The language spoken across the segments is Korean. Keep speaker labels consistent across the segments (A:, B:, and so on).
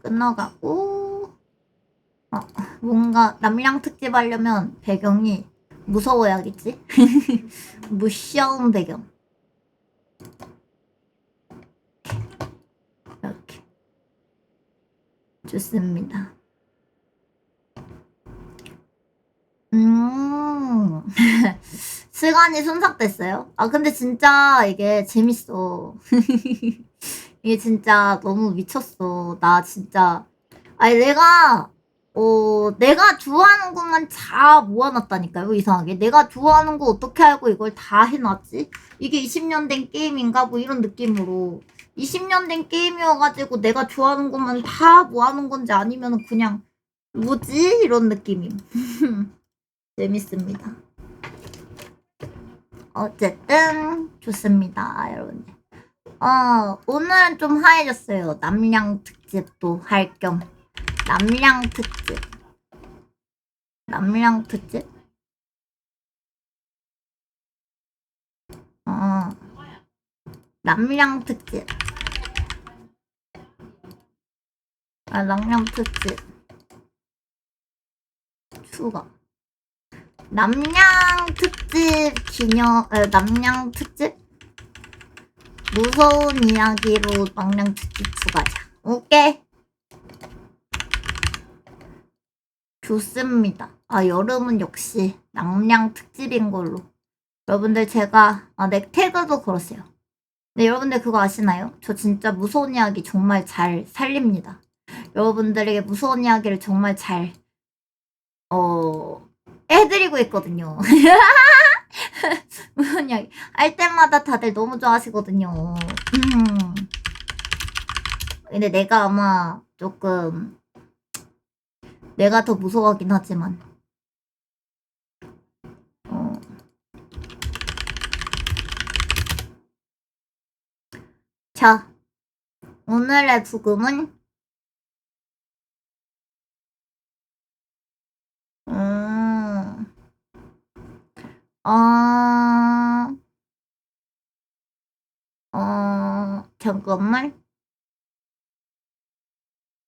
A: 끝나가고 뭔가 남양 특집 하려면 배경이 무서워야겠지? 무서운 배경. 이렇게 좋습니다. 시간이 순삭됐어요? 아 근데 진짜 이게 재밌어. 이게 진짜 너무 미쳤어. 나 진짜 아니 내가 좋아하는 것만 다 모아놨다니까요. 이상하게 내가 좋아하는 거 어떻게 알고 이걸 다 해놨지? 이게 20년 된 게임인가 뭐 이런 느낌으로 20년 된 게임이어가지고 내가 좋아하는 것만 다 모아놓은 건지 아니면 그냥 뭐지? 이런 느낌임. 재밌습니다. 어쨌든 좋습니다, 여러분들. 오늘은 좀 하얘졌어요. 남양 특집도 할 겸. 남양 특집. 남양 특집? 남양 특집. 남양 특집. 추가. 남양 특집 남양 특집? 무서운 이야기로 남양 특집 추가자. 오케이. 좋습니다. 여름은 역시 남양 특집인 걸로. 여러분들 제가 넥태그도 걸었어요. 네, 여러분들 그거 아시나요? 저 진짜 무서운 이야기 정말 잘 살립니다. 여러분들에게 무서운 이야기를 정말 잘 해드리고 있거든요. 무서운 이야기 할 때마다 다들 너무 좋아하시거든요. 근데 내가 아마 조금 내가 더 무서워하긴 하지만 자, 오늘의 부금은 잠깐만.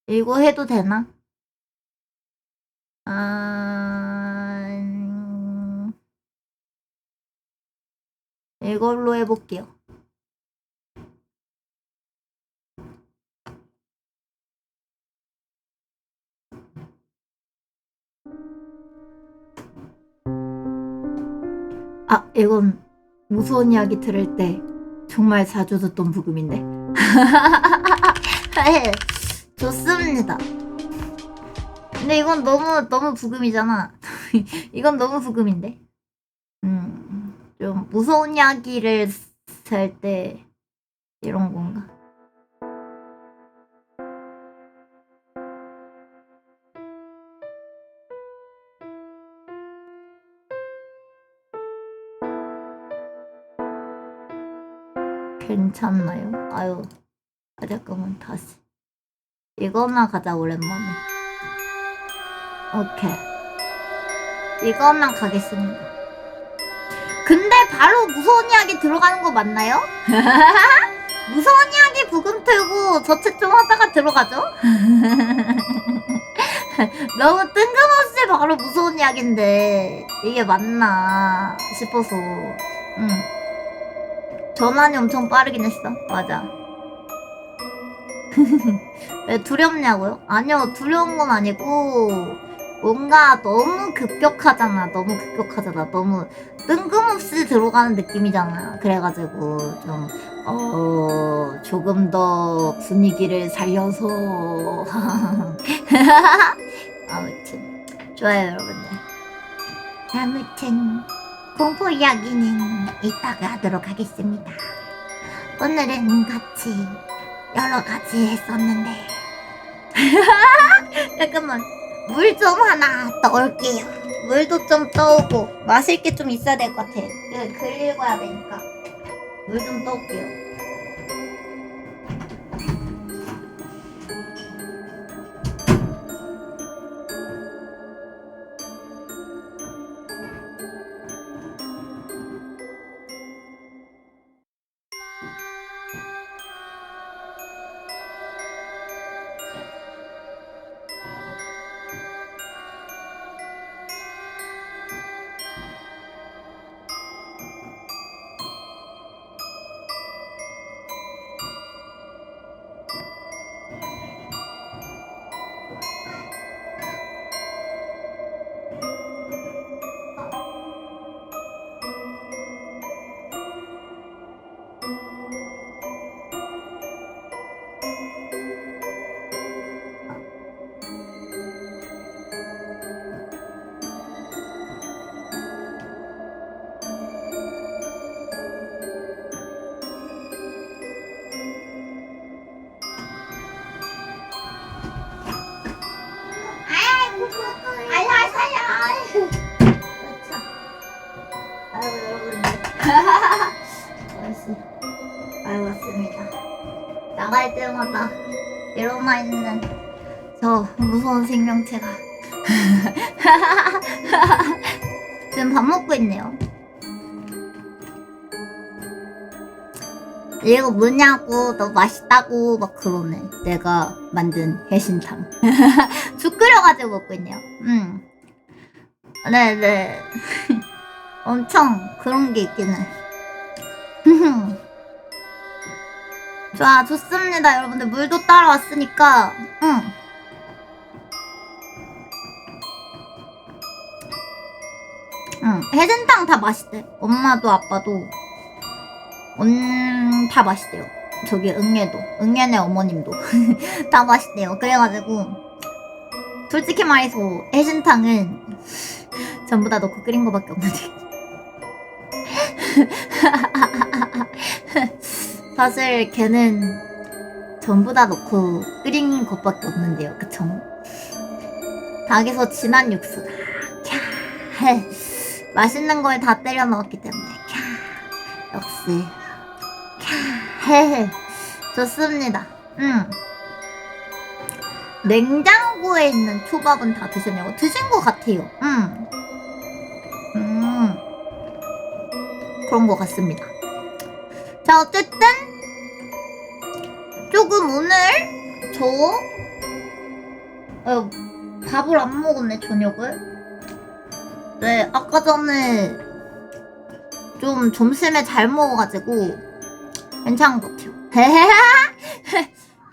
A: 이거 해도 되나? 이걸로 해볼게요. 이건 무서운 이야기 들을 때 정말 자주 듣던 부금인데. 좋습니다. 근데 이건 너무 부금이잖아. 이건 너무 부금인데. 좀 무서운 이야기를 살 때 이런 건가? 괜찮나요? 잠깐만 다시 이거나 가자. 오랜만에. 오케이, 이거나 가겠습니다. 근데 바로 무서운 이야기 들어가는 거 맞나요? 무서운 이야기 부금 틀고 저체 좀 하다가 들어가죠? 너무 뜬금없이 바로 무서운 이야기인데 이게 맞나 싶어서. 전환이 엄청 빠르긴 했어. 맞아. 왜 두렵냐고요? 아니요, 두려운 건 아니고 뭔가 너무 급격하잖아. 너무 뜬금없이 들어가는 느낌이잖아. 그래가지고 좀 조금 더 분위기를 살려서 아무튼 좋아요, 여러분들. 아무튼 공포 이야기는 이따가 하도록 하겠습니다. 오늘은 같이 여러 가지 했었는데 잠깐만, 물 좀 하나 떠올게요. 물도 좀 떠오고 마실 게 좀 있어야 될 것 같아. 이거 글 읽어야 되니까 물 좀 떠올게요. 아이고 여러분들. 아이고 왔습니다. 나갈 때마다 일어나 있는 저 무서운 생명체가 지금 밥 먹고 있네요. 이거 뭐냐고 너 맛있다고 막 그러네. 내가 만든 해신탕 죽 끓여가지고 먹고 있네요. 네네. 엄청 그런 게 있긴 해. 좋아, 좋습니다. 여러분들 물도 따라왔으니까 해진탕 다 맛있대. 엄마도 아빠도 다 맛있대요. 저기 응애네 어머님도 다 맛있대요. 그래가지고 솔직히 말해서 해진탕은 전부 다 넣고 끓인 거밖에 없는데 사실 걔는 전부 다 넣고 끓인 것밖에 없는데요. 그쵸? 닭에서 진한 육수다. 캬. 맛있는 걸 다 때려 넣었기 때문에 캬. 역시 캬. 좋습니다. 냉장고에 있는 초밥은 다 드셨냐고? 드신 것 같아요. 그런 것 같습니다. 자, 어쨌든 조금 오늘 밥을 안 먹었네, 저녁을. 네, 아까 전에 좀 점심에 잘 먹어가지고 괜찮은 것 같아요.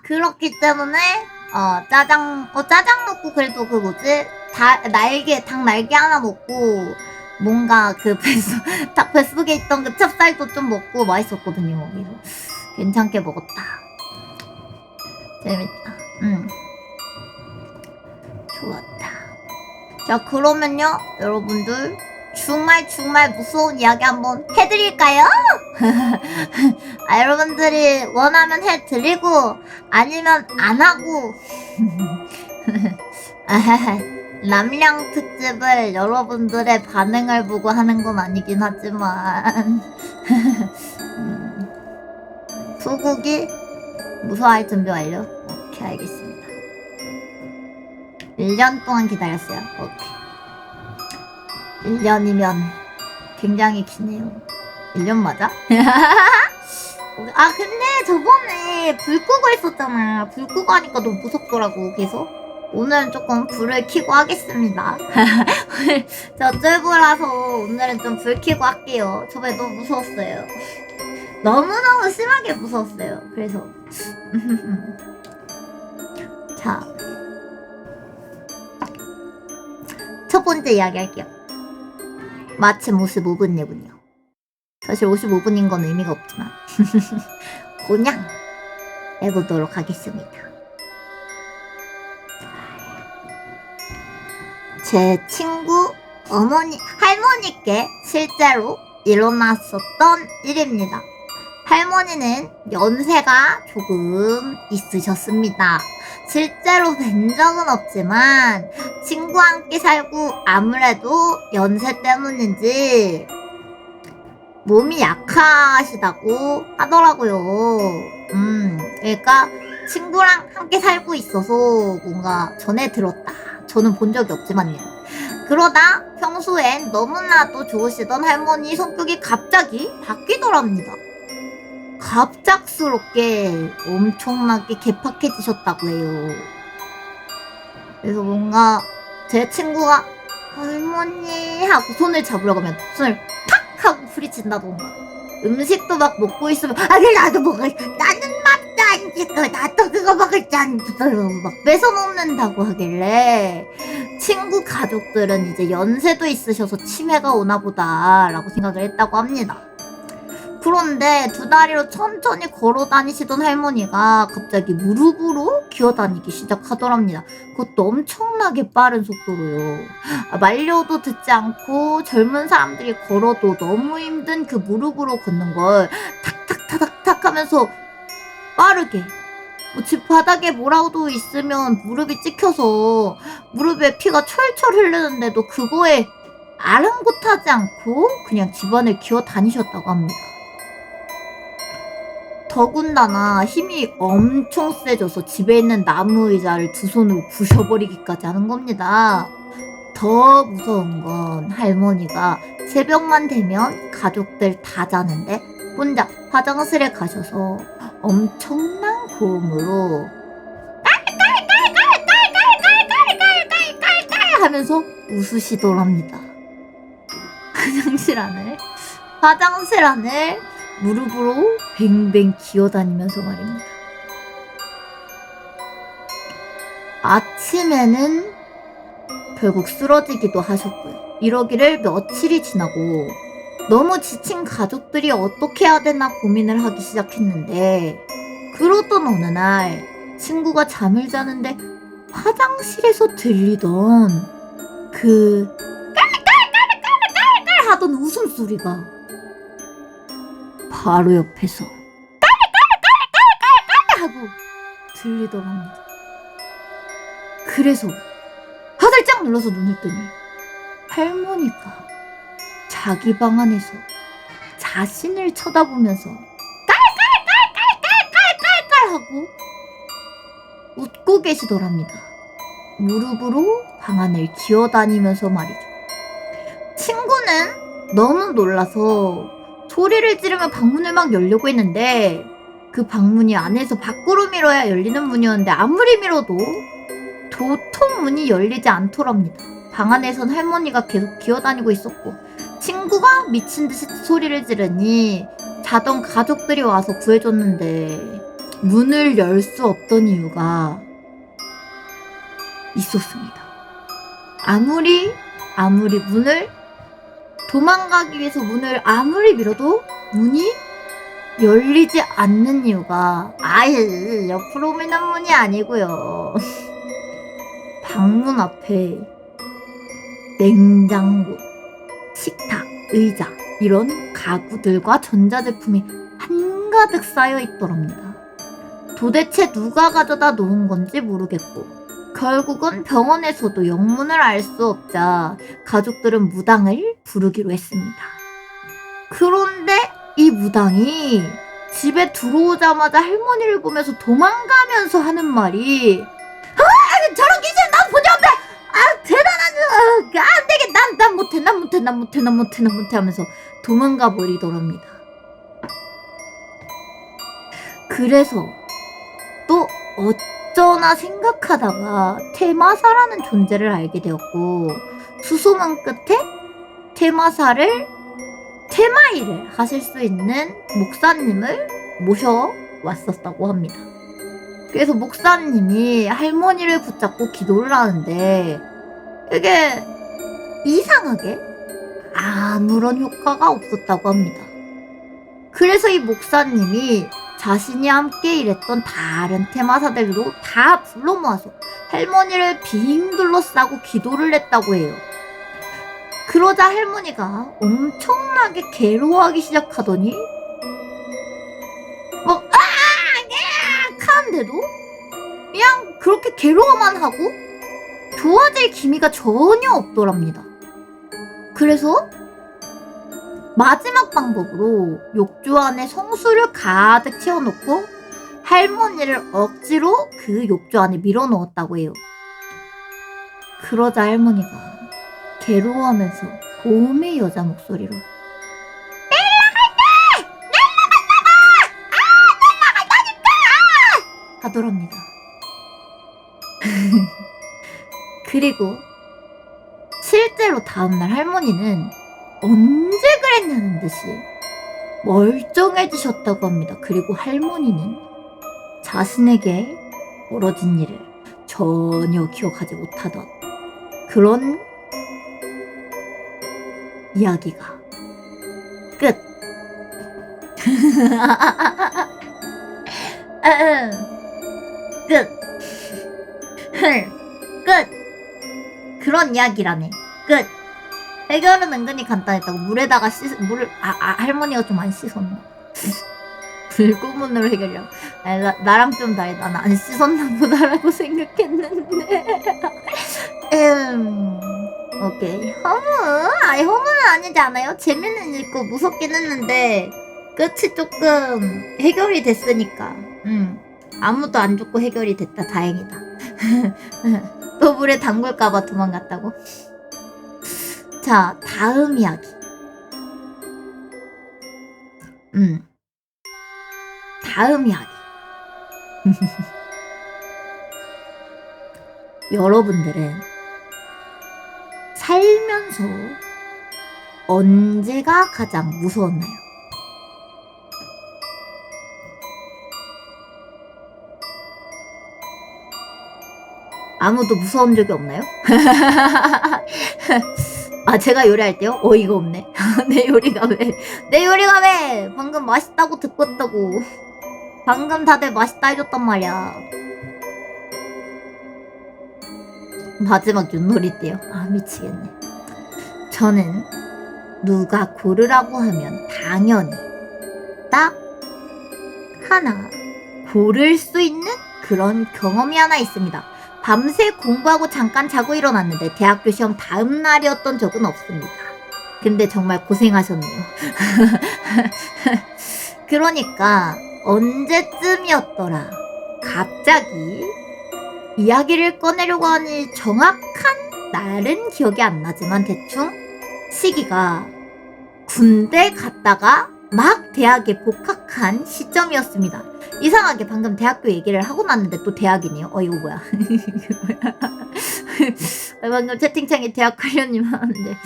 A: 그렇기 때문에 짜장 먹고 그래도 그 뭐지? 닭 날개 하나 먹고 뭔가 그 닭 뱃속에 있던 그 찹쌀도 좀 먹고 맛있었거든요. 그래서 괜찮게 먹었다. 재밌다. 좋았다. 자, 그러면요, 여러분들 정말 무서운 이야기 한번 해드릴까요? 여러분들이 원하면 해드리고 아니면 안 하고 남량 특집을 여러분들의 반응을 보고 하는 건 아니긴 하지만 소고기 무서워할 준비 완료? 오케이, 알겠습니다. 1년 동안 기다렸어요. 오케이. 1년이면 굉장히 기네요. 1년 맞아? 근데 저번에 불 끄고 했었잖아. 불 끄고 하니까 너무 무섭더라고. 그래서 오늘은 조금 불을 켜고 하겠습니다. 저 쫄보라서 오늘은 좀 불 켜고 할게요. 저번에 너무 무서웠어요. 너무너무 심하게 무서웠어요. 그래서 자, 첫 번째 이야기 할게요. 마침 55분이군요. 사실 55분인 건 의미가 없지만 그냥 해보도록 하겠습니다. 제 친구 할머니께 실제로 일어났었던 일입니다. 할머니는 연세가 조금 있으셨습니다. 실제로 뵌 적은 없지만 친구와 함께 살고 아무래도 연세 때문인지 몸이 약하시다고 하더라고요. 그러니까 친구랑 함께 살고 있어서 뭔가 전해 들었다. 저는 본 적이 없지만요. 그러다 평소엔 너무나도 좋으시던 할머니 성격이 갑자기 바뀌더랍니다. 갑작스럽게 엄청나게 개팍해지셨다고 해요. 그래서 뭔가 제 친구가 할머니 하고 손을 잡으려고 하면 손을 탁 하고 후리친다던가 음식도 막 먹고 있으면 그래 나도 먹을 나는 밥도 안 찍어 나도 그거 먹을 줄 안 막 뺏어 먹는다고 하길래 친구 가족들은 이제 연세도 있으셔서 치매가 오나 보다 라고 생각을 했다고 합니다. 그런데 두 다리로 천천히 걸어 다니시던 할머니가 갑자기 무릎으로 기어다니기 시작하더랍니다. 그것도 엄청나게 빠른 속도로요. 말려도 듣지 않고 젊은 사람들이 걸어도 너무 힘든 그 무릎으로 걷는 걸 탁탁탁탁탁 하면서 빠르게 뭐 집 바닥에 뭐라도 있으면 무릎이 찍혀서 무릎에 피가 철철 흐르는데도 그거에 아랑곳하지 않고 그냥 집안을 기어 다니셨다고 합니다. 더군다나 힘이 엄청 세져서 집에 있는 나무 의자를 두 손으로 부셔버리기까지 하는 겁니다. 더 무서운 건 할머니가 새벽만 되면 가족들 다 자는데 혼자 화장실에 가셔서 엄청난 고음으로 하면서 웃으시더랍니다. 화장실 안을 무릎으로 뱅뱅 기어다니면서 말입니다. 아침에는 결국 쓰러지기도 하셨고요. 이러기를 며칠이 지나고 너무 지친 가족들이 어떻게 해야 되나 고민을 하기 시작했는데 그러던 어느 날 친구가 잠을 자는데 화장실에서 들리던 그 깔깔깔깔깔깔 하던 웃음소리가 바로 옆에서 깔깔깔깔깔깔 하고 들리더랍니다. 그래서 화들짝 눌러서 눈을 뜨니 할머니가 자기 방 안에서 자신을 쳐다보면서 깔깔깔깔깔깔깔 하고 웃고 계시더랍니다. 무릎으로 방 안을 기어다니면서 말이죠. 친구는 너무 놀라서 소리를 지르며 방문을 막 열려고 했는데 그 방문이 안에서 밖으로 밀어야 열리는 문이었는데 아무리 밀어도 도통 문이 열리지 않더랍니다. 방 안에선 할머니가 계속 기어다니고 있었고 친구가 미친 듯이 소리를 지르니 자던 가족들이 와서 구해줬는데 문을 열 수 없던 이유가 있었습니다. 아무리 문을 도망가기 위해서 문을 아무리 밀어도 문이 열리지 않는 이유가 아예 옆으로 미는 문이 아니고요. 방문 앞에 냉장고, 식탁, 의자 이런 가구들과 전자제품이 한가득 쌓여 있더랍니다. 도대체 누가 가져다 놓은 건지 모르겠고 결국은 병원에서도 영문을 알 수 없자 가족들은 무당을 부르기로 했습니다. 그런데 이 무당이 집에 들어오자마자 할머니를 보면서 도망가면서 하는 말이 저런 귀신 난 보지 않대! 대단한 안 되게 난 못해 하면서 도망가 버리더랍니다. 그래서 또 어쩌나 생각하다가 테마사라는 존재를 알게 되었고 수소문 끝에 테마일을 하실 수 있는 목사님을 모셔왔었다고 합니다. 그래서 목사님이 할머니를 붙잡고 기도를 하는데 이게 이상하게 아무런 효과가 없었다고 합니다. 그래서 이 목사님이 자신이 함께 일했던 다른 테마사들도 다 불러 모아서 할머니를 빙 둘러싸고 기도를 했다고 해요. 그러자 할머니가 엄청나게 괴로워하기 시작하더니 막 하는데도 그냥 그렇게 괴로워만 하고 좋아질 기미가 전혀 없더랍니다. 그래서 마지막 방법으로 욕조 안에 성수를 가득 채워놓고 할머니를 억지로 그 욕조 안에 밀어넣었다고 해요. 그러자 할머니가 괴로워하면서 고음의 여자 목소리로 하더랍니다. 그리고 실제로 다음날 할머니는 언제 그랬냐는 듯이 멀쩡해지셨다고 합니다. 그리고 할머니는 자신에게 벌어진 일을 전혀 기억하지 못하던 그런 이야기가 끝. 끝. 끝. 그런 이야기라네. 끝. 해결은 은근히 간단했다고. 물에다가 물을 할머니가 좀 안 씻었나. 불고문으로 해결이라고. 아니, 나랑 좀 다르다. 난 안 씻었나 보다라고 생각했는데. 오케이. 허무? 아니, 허무는 아니지 않아요? 재미는 있고 무섭긴 했는데, 끝이 조금 해결이 됐으니까. 아무도 안 죽고 해결이 됐다. 다행이다. 또 물에 담글까봐 도망갔다고? 자, 다음 이야기. 다음 이야기. 여러분들은 살면서 언제가 가장 무서웠나요? 아무도 무서운 적이 없나요? 아, 제가 요리할 때요? 어이가 없네. 내 요리가 왜? 방금 맛있다고 듣고 있다고. 방금 다들 맛있다 해줬단 말이야. 마지막 윷놀이 때요. 아, 미치겠네. 저는 누가 고르라고 하면 당연히 딱 하나 고를 수 있는 그런 경험이 하나 있습니다. 밤새 공부하고 잠깐 자고 일어났는데 대학교 시험 다음 날이었던 적은 없습니다. 근데 정말 고생하셨네요. 그러니까 언제쯤이었더라. 갑자기 이야기를 꺼내려고 하니 정확한 날은 기억이 안 나지만 대충 시기가 군대 갔다가 막 대학에 복학한 시점이었습니다. 이상하게 방금 대학교 얘기를 하고 났는데 또 대학이네요. 이거 뭐야. 방금 채팅창에 대학 관련님 하는데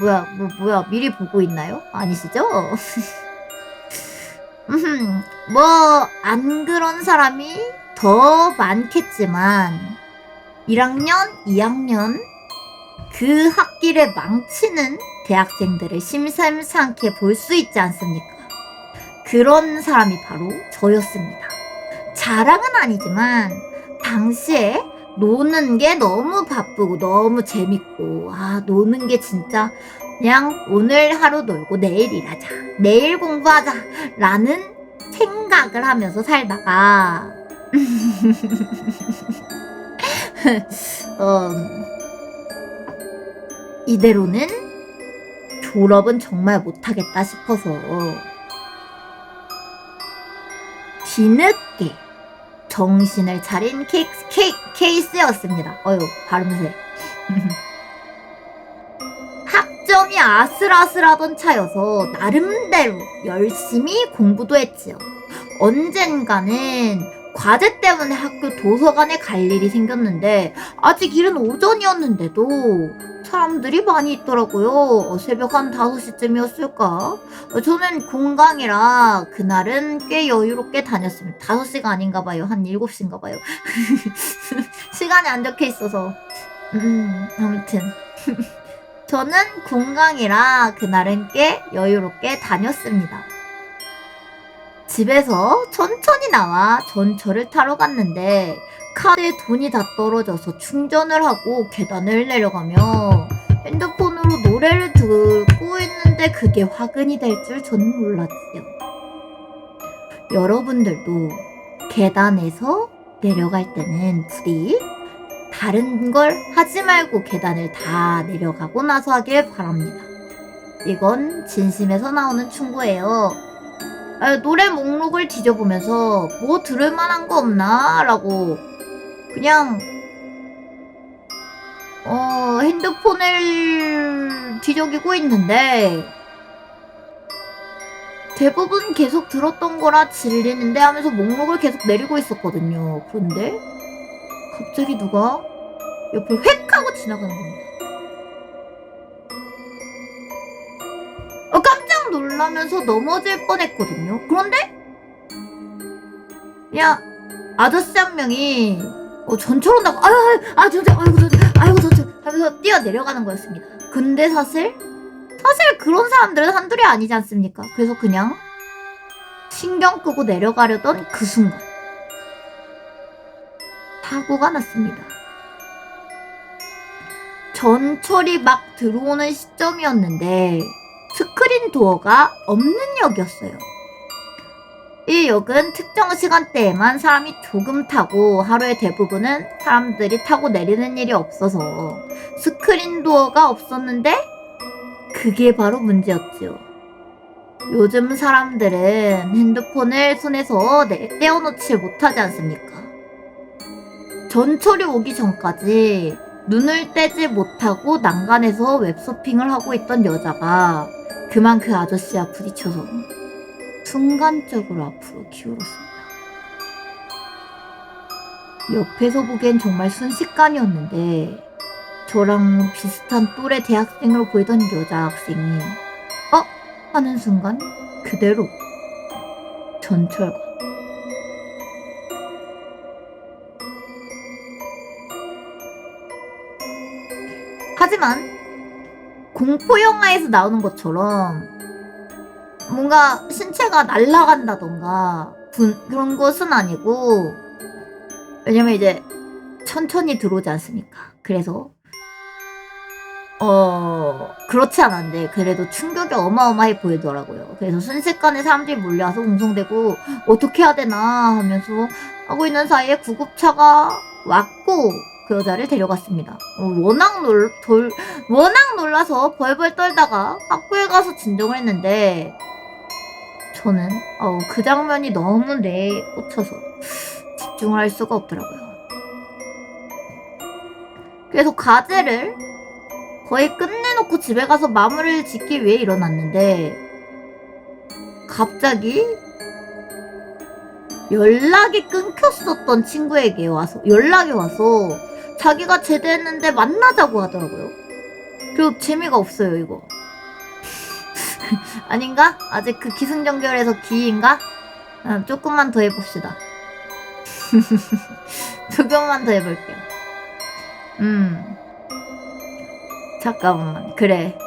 A: 뭐야 미리 보고 있나요? 아니시죠? 뭐 안 그런 사람이 더 많겠지만 1학년, 2학년 그 학기를 망치는 대학생들을 심심찮게 볼 수 있지 않습니까? 그런 사람이 바로 저였습니다. 자랑은 아니지만 당시에 노는 게 너무 바쁘고 너무 재밌고 노는 게 진짜 그냥 오늘 하루 놀고 내일 일하자, 내일 공부하자 라는 생각을 하면서 살다가 이대로는 졸업은 정말 못하겠다 싶어서 뒤늦게 정신을 차린 케이스였습니다. 발음새. 학점이 아슬아슬하던 차여서 나름대로 열심히 공부도 했지요. 언젠가는 과제 때문에 학교 도서관에 갈 일이 생겼는데 아직 일은 오전이었는데도 사람들이 많이 있더라고요. 새벽 한 5시쯤이었을까? 저는 공강이라 그날은 꽤 여유롭게 다녔습니다. 5시가 아닌가 봐요. 한 7시인가 봐요. 시간이 안 적혀 있어서. 아무튼. 저는 공강이라 그날은 꽤 여유롭게 다녔습니다. 집에서 천천히 나와 전철을 타러 갔는데 카드에 돈이 다 떨어져서 충전을 하고 계단을 내려가며 핸드폰으로 노래를 듣고 있는데 그게 화근이 될 줄 저는 몰랐지요. 여러분들도 계단에서 내려갈 때는 부디 다른 걸 하지 말고 계단을 다 내려가고 나서 하길 바랍니다. 이건 진심에서 나오는 충고예요. 노래 목록을 뒤져보면서 뭐 들을 만한 거 없나? 라고 그냥 핸드폰을 뒤적이고 있는데 대부분 계속 들었던 거라 질리는데 하면서 목록을 계속 내리고 있었거든요. 그런데 갑자기 누가 옆을 획 하고 지나가는 겁니다. 깜짝 놀라면서 넘어질 뻔했거든요. 그런데 그냥 아저씨 한 명이 전철 온다고 아이고 전철 하면서 뛰어내려가는 거였습니다. 근데 사실 그런 사람들은 한둘이 아니지 않습니까? 그래서 그냥 신경 끄고 내려가려던 그 순간 사고가 났습니다. 전철이 막 들어오는 시점이었는데 스크린 도어가 없는 역이었어요. 이 역은 특정 시간대에만 사람이 조금 타고 하루의 대부분은 사람들이 타고 내리는 일이 없어서 스크린 도어가 없었는데 그게 바로 문제였지요. 요즘 사람들은 핸드폰을 손에서 떼어놓지 못하지 않습니까? 전철이 오기 전까지 눈을 떼지 못하고 난간에서 웹서핑을 하고 있던 여자가 그만 그 아저씨와 부딪혀서 순간적으로 앞으로 기울었습니다. 옆에서 보기엔 정말 순식간이었는데 저랑 비슷한 또래 대학생으로 보이던 여자 학생이 하는 순간 그대로 전철과 하지만 공포영화에서 나오는 것처럼 뭔가 신체가 날아간다던가 그런 것은 아니고, 왜냐면 이제 천천히 들어오지 않습니까? 그래서 그렇지 않았는데 그래도 충격이 어마어마해 보이더라고요. 그래서 순식간에 사람들이 몰려와서 웅성대고 어떻게 해야 되나 하면서 하고 있는 사이에 구급차가 왔고 그 여자를 데려갔습니다. 워낙 놀라서 벌벌 떨다가 학교에 가서 진정을 했는데 저는 그 장면이 너무 뇌에 꽂혀서 집중을 할 수가 없더라고요. 그래서 과제를 거의 끝내놓고 집에 가서 마무리를 짓기 위해 일어났는데 갑자기 연락이 끊겼었던 친구에게 연락이 와서 자기가 제대했는데 만나자고 하더라고요. 그리고 재미가 없어요, 이거. 아닌가? 아직 그 기승전결에서 기인가? 조금만 더 해봅시다. 조금만 더 해볼게요. 잠깐만. 그래.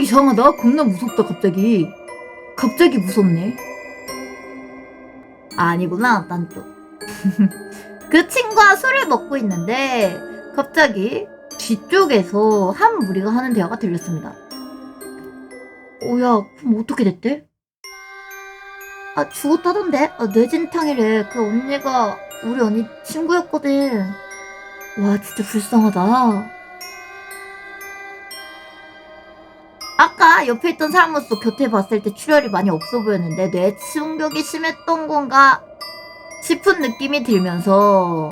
A: 이상하다. 겁나 무섭다, 갑자기. 갑자기 무섭네. 아니구나, 난 또. 그 친구와 술을 먹고 있는데 갑자기 뒤쪽에서 한 무리가 하는 대화가 들렸습니다. 야, 그럼 어떻게 됐대? 죽었다던데? 뇌진탕이래. 그 언니가 우리 언니 친구였거든. 와, 진짜 불쌍하다. 아까 옆에 있던 사람으로서 곁에 봤을 때 출혈이 많이 없어 보였는데 뇌 충격이 심했던 건가 싶은 느낌이 들면서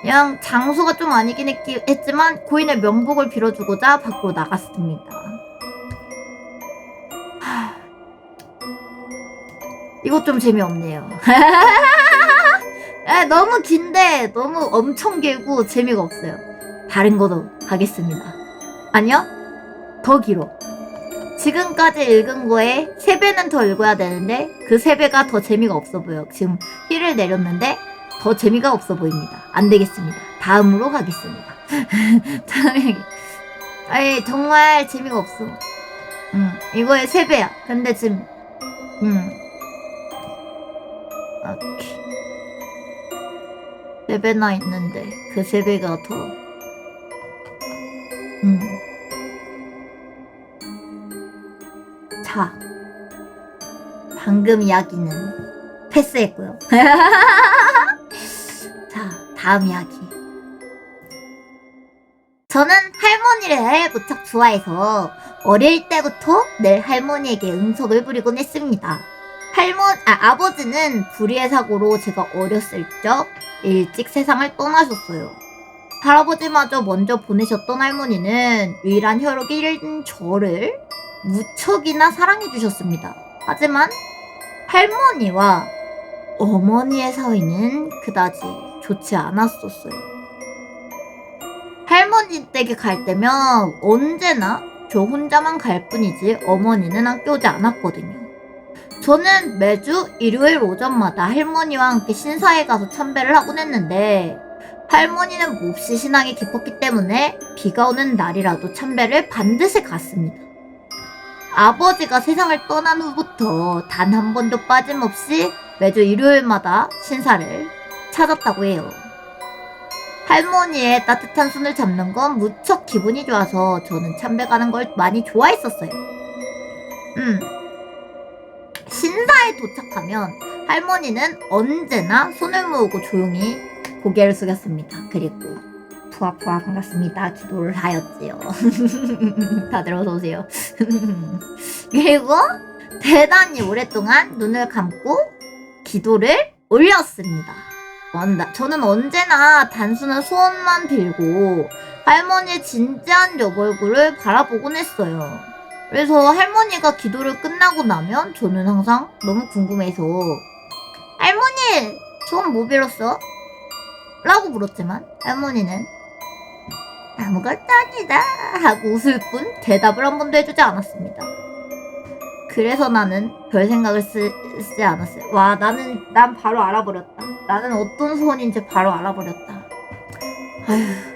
A: 그냥 장소가 좀 아니긴 했지만 고인의 명복을 빌어주고자 밖으로 나갔습니다. 이것 좀 재미없네요. 너무 긴데 너무 엄청 길고 재미가 없어요. 다른 거도 하겠습니다. 아니요? 더 길어. 지금까지 읽은 거에 3배는 더 읽어야 되는데 그 3배가 더 재미가 없어 보여. 지금 힐을 내렸는데 더 재미가 없어 보입니다. 안 되겠습니다. 다음으로 가겠습니다. 다음에 정말 재미가 없어. 이거의 3배야. 근데 지금 오케이. 3배나 있는데 그 3배가 더 자, 방금 이야기는 패스했고요. 자, 다음 이야기. 저는 할머니를 무척 좋아해서 어릴 때부터 늘 할머니에게 응석을 부리곤 했습니다. 아버지는 불의의 사고로 제가 어렸을 적 일찍 세상을 떠나셨어요. 할아버지마저 먼저 보내셨던 할머니는 유일한 혈육이 잃은 저를 무척이나 사랑해주셨습니다. 하지만 할머니와 어머니의 사이는 그다지 좋지 않았었어요. 할머니 댁에 갈 때면 언제나 저 혼자만 갈 뿐이지 어머니는 함께 오지 않았거든요. 저는 매주 일요일 오전마다 할머니와 함께 신사에 가서 참배를 하곤 했는데 할머니는 몹시 신앙이 깊었기 때문에 비가 오는 날이라도 참배를 반드시 갔습니다. 아버지가 세상을 떠난 후부터 단 한 번도 빠짐없이 매주 일요일마다 신사를 찾았다고 해요. 할머니의 따뜻한 손을 잡는 건 무척 기분이 좋아서 저는 참배 가는 걸 많이 좋아했었어요. 신사에 도착하면 할머니는 언제나 손을 모으고 조용히 고개를 숙였습니다. 그리고 푸아푸아 반갑습니다. 기도를 하였지요. 다들 어서오세요. 그리고 대단히 오랫동안 눈을 감고 기도를 올렸습니다. 저는 언제나 단순한 소원만 빌고 할머니의 진지한 옆얼굴을 바라보곤 했어요. 그래서 할머니가 기도를 끝나고 나면 저는 항상 너무 궁금해서 할머니! 소원 뭐 빌었어? 라고 물었지만 할머니는 아무것도 아니다 하고 웃을 뿐 대답을 한 번도 해주지 않았습니다. 그래서 나는 별 생각을 쓰지 않았어요. 와, 난 바로 알아버렸다. 나는 어떤 소원인지 바로 알아버렸다. 아휴.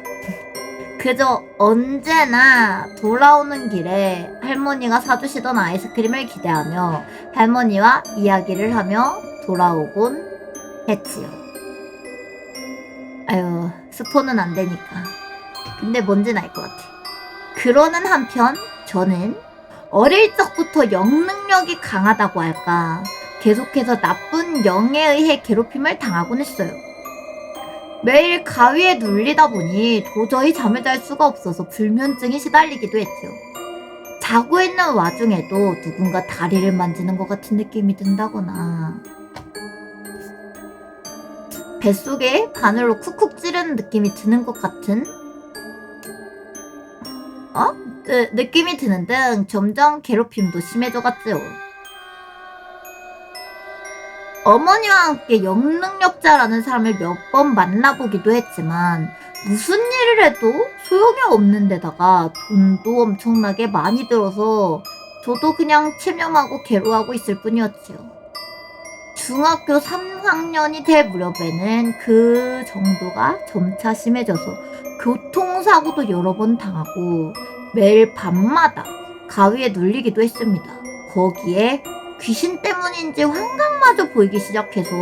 A: 그저 언제나 돌아오는 길에 할머니가 사주시던 아이스크림을 기대하며 할머니와 이야기를 하며 돌아오곤 했지요. 아유, 스포는 안 되니까. 근데 뭔지는 알 것 같아. 그러는 한편 저는 어릴 적부터 영능력이 강하다고 할까 계속해서 나쁜 영에 의해 괴롭힘을 당하곤 했어요. 매일 가위에 눌리다 보니 도저히 잠을 잘 수가 없어서 불면증에 시달리기도 했죠. 자고 있는 와중에도 누군가 다리를 만지는 것 같은 느낌이 든다거나 뱃속에 바늘로 쿡쿡 찌르는 느낌이 드는 것 같은 느낌이 드는 등 점점 괴롭힘도 심해져갔죠. 어머니와 함께 영능력자라는 사람을 몇 번 만나보기도 했지만 무슨 일을 해도 소용이 없는 데다가 돈도 엄청나게 많이 들어서 저도 그냥 체념하고 괴로워하고 있을 뿐이었지요. 중학교 3학년이 될 무렵에는 그 정도가 점차 심해져서 교통사고도 여러 번 당하고 매일 밤마다 가위에 눌리기도 했습니다. 거기에 귀신 때문인지 환각마저 보이기 시작해서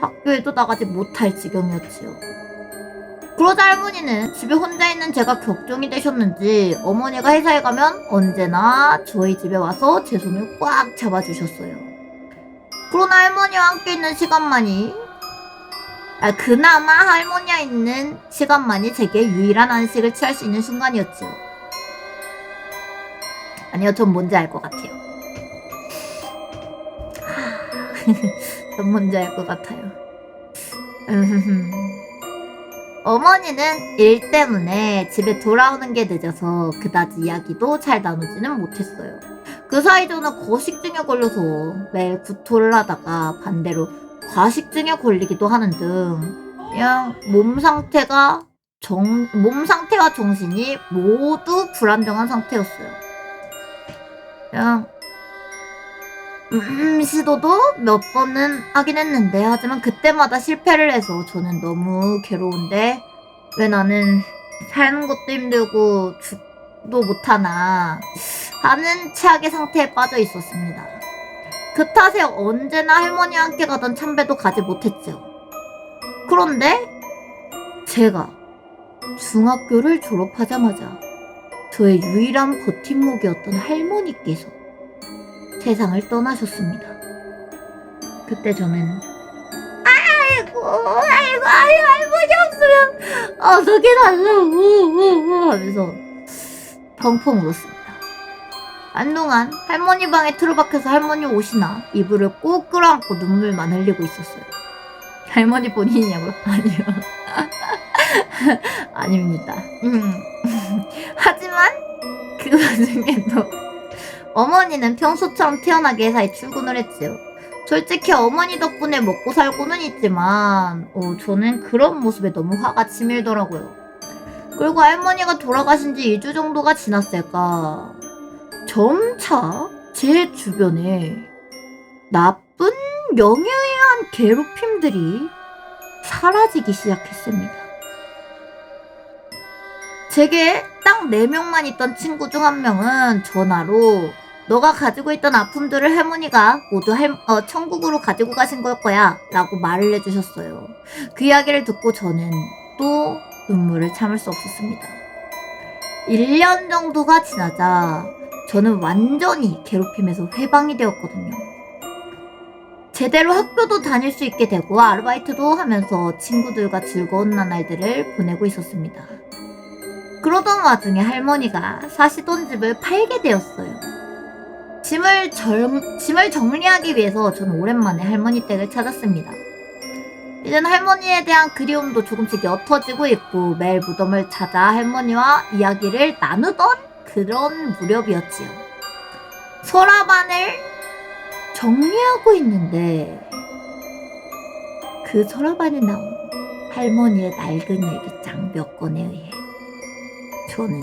A: 학교에도 나가지 못할 지경이었지요. 그러자 할머니는 집에 혼자 있는 제가 격종이 되셨는지 어머니가 회사에 가면 언제나 저희 집에 와서 제 손을 꽉 잡아주셨어요. 그러나 할머니와 함께 있는 시간만이 그나마 할머니와 있는 시간만이 제게 유일한 안식을 취할 수 있는 순간이었지요. 아니요, 전 뭔지 알 것 같아요. 전 뭔지 알 것 같아요. 어머니는 일 때문에 집에 돌아오는 게 늦어서 그다지 이야기도 잘 나누지는 못했어요. 그 사이 저는 거식증에 걸려서 매일 구토를 하다가 반대로 과식증에 걸리기도 하는 등 그냥 몸 상태와 정신이 모두 불안정한 상태였어요. 그냥 시도도 몇 번은 하긴 했는데 하지만 그때마다 실패를 해서 저는 너무 괴로운데 왜 나는 사는 것도 힘들고 죽도 못하나 하는 최악의 상태에 빠져 있었습니다. 그 탓에 언제나 할머니와 함께 가던 참배도 가지 못했죠. 그런데 제가 중학교를 졸업하자마자 저의 유일한 버팀목이었던 할머니께서 세상을 떠나셨습니다. 그때 저는 아이고 할머니 없으면 어떻게 살려고 하면서 펑펑 울었습니다. 한동안 할머니 방에 틀어박혀서 할머니 옷이나 이불을 꼭 끌어안고 눈물만 흘리고 있었어요. 할머니 본인이냐고요? 아니요. 아닙니다. 하지만 그 와중에도 어머니는 평소처럼 태어나게 회사에 출근을 했지요. 솔직히 어머니 덕분에 먹고 살고는 있지만 저는 그런 모습에 너무 화가 치밀더라고요. 그리고 할머니가 돌아가신 지 2주 정도가 지났을까 점차 제 주변에 나쁜 영에 의한 괴롭힘들이 사라지기 시작했습니다. 제게 딱 4명만 있던 친구 중 한 명은 전화로 너가 가지고 있던 아픔들을 할머니가 모두 천국으로 가지고 가신 걸 거야 라고 말을 해주셨어요. 그 이야기를 듣고 저는 또 눈물을 참을 수 없었습니다. 1년 정도가 지나자 저는 완전히 괴롭힘에서 회방이 되었거든요. 제대로 학교도 다닐 수 있게 되고 아르바이트도 하면서 친구들과 즐거운 나날들을 보내고 있었습니다. 그러던 와중에 할머니가 사시던 집을 팔게 되었어요. 짐을 정리하기 위해서 저는 오랜만에 할머니 댁을 찾았습니다. 이젠 할머니에 대한 그리움도 조금씩 옅어지고 있고 매일 무덤을 찾아 할머니와 이야기를 나누던 그런 무렵이었지요. 서랍안을 정리하고 있는데 그 서랍안에 나온 할머니의 낡은 일기장 몇 권에 의해 저는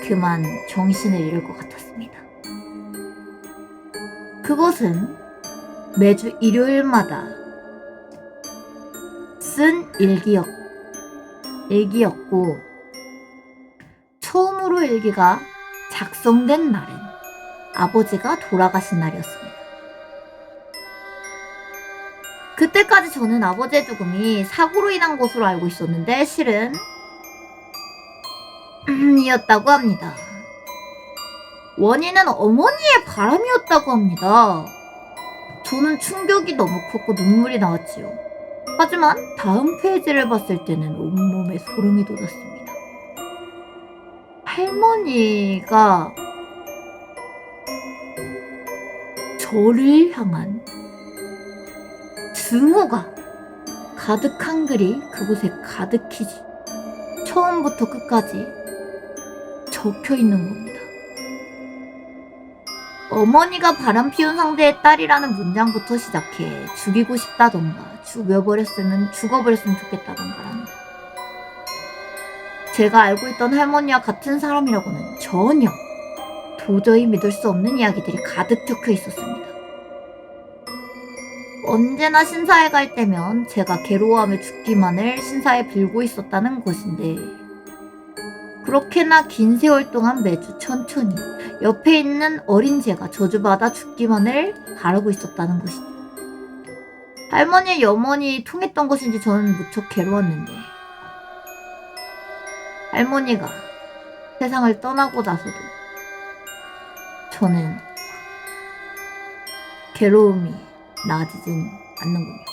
A: 그만 정신을 잃을 것 같았습니다. 그것은 매주 일요일마다 쓴 일기였고 처음으로 일기가 작성된 날은 아버지가 돌아가신 날이었습니다. 그때까지 저는 아버지의 죽음이 사고로 인한 것으로 알고 있었는데 실은 이었다고 합니다. 원인은 어머니의 바람이었다고 합니다. 저는 충격이 너무 컸고 눈물이 나왔지요. 하지만 다음 페이지를 봤을 때는 온몸에 소름이 돋았습니다. 할머니가 저를 향한 증오가 가득한 글이 그곳에 가득히 처음부터 끝까지 적혀 있는 겁니다. 어머니가 바람 피운 상대의 딸이라는 문장부터 시작해 죽이고 싶다던가 죽어버렸으면 좋겠다던가랍니다. 제가 알고 있던 할머니와 같은 사람이라고는 전혀 도저히 믿을 수 없는 이야기들이 가득 적혀 있었습니다. 언제나 신사에 갈 때면 제가 괴로워하며 죽기만을 신사에 빌고 있었다는 것인데 그렇게나 긴 세월 동안 매주 천천히 옆에 있는 어린 제가 저주받아 죽기만을 바라고 있었다는 것이죠. 할머니의 염원이 통했던 것인지 저는 무척 괴로웠는데 할머니가 세상을 떠나고 나서도 저는 괴로움이 나아지진 않는군요.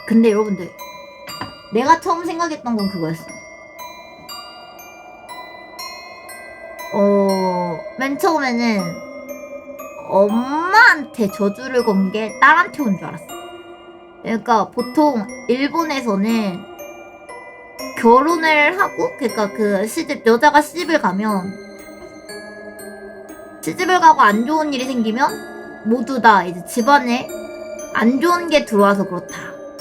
A: 근데 여러분들 내가 처음 생각했던 건 그거였어. 맨 처음에는 엄마한테 저주를 건 게 딸한테 온 줄 알았어. 그러니까 보통 일본에서는 결혼을 하고 그러니까 여자가 시집을 가면 시집을 가고 안 좋은 일이 생기면 모두 다 이제 집안에 안 좋은 게 들어와서 그렇다.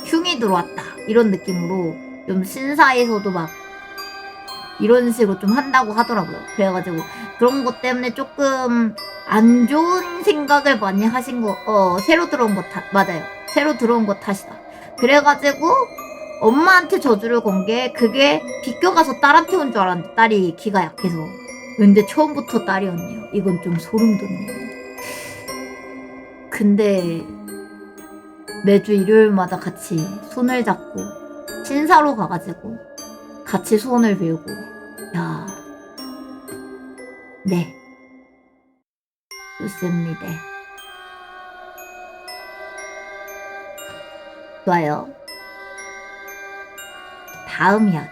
A: 흉이 들어왔다. 이런 느낌으로 좀 신사에서도 막 이런 식으로 좀 한다고 하더라고요. 그래가지고 그런 것 때문에 조금 안 좋은 생각을 많이 하신 새로 들어온 것 맞아요. 새로 들어온 것 탓이다. 그래가지고 엄마한테 저주를 건 게 그게 비껴가서 딸한테 온 줄 알았는데 딸이 기가 약해서. 근데 처음부터 딸이었네요. 이건 좀 소름 돋네요. 근데 매주 일요일마다 같이 손을 잡고 신사로 가가지고 같이 소원을 빌고 네 좋습니다. 좋아요. 다음 이야기.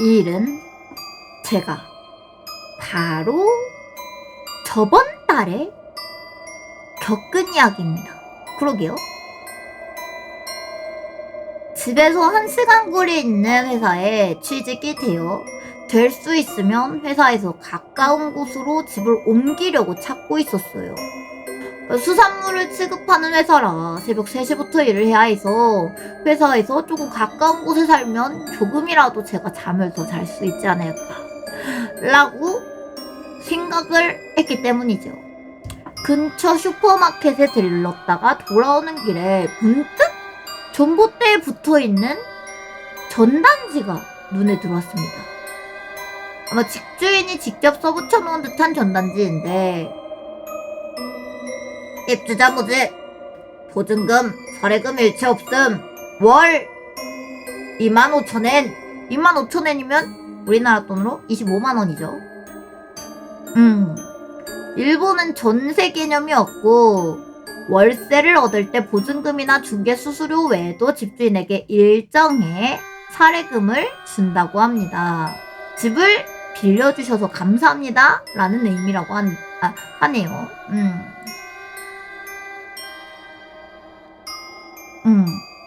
A: 이 일은 제가 바로 저번 달에 겪은 이야기입니다. 그러게요. 집에서 1시간 거리에 있는 회사에 취직이 되어 될 수 있으면 회사에서 가까운 곳으로 집을 옮기려고 찾고 있었어요. 수산물을 취급하는 회사라 새벽 3시부터 일을 해야 해서 회사에서 조금 가까운 곳에 살면 조금이라도 제가 잠을 더 잘 수 있지 않을까 라고 생각을 했기 때문이죠. 근처 슈퍼마켓에 들렀다가 돌아오는 길에 문득 전봇대에 붙어있는 전단지가 눈에 들어왔습니다. 아마 집주인이 직접 써붙여놓은 듯한 전단지인데 입주자 모집 보증금 사례금 일체 없음 월 25,000엔 25,000엔이면 우리나라 돈으로 25만 원이죠. 일본은 전세 개념이 없고 월세를 얻을 때 보증금이나 중개 수수료 외에도 집주인에게 일정의 사례금을 준다고 합니다. 집을 빌려주셔서 감사합니다 라는 의미라고 하네요.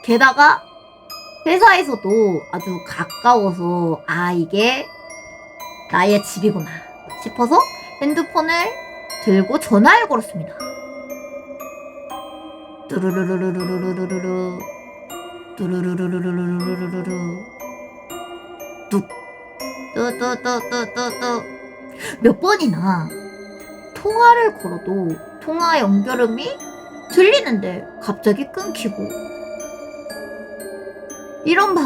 A: 게다가 회사에서도 아주 가까워서 이게 나의 집이구나 싶어서 핸드폰을 들고 전화를 걸었습니다. 뚜루루루루루루루루루 뚜루루루루루루루루루 뚝 뚜뚜뚜뚜뚜뚜 몇 번이나 통화를 걸어도 통화 연결음이 들리는데 갑자기 끊기고 이런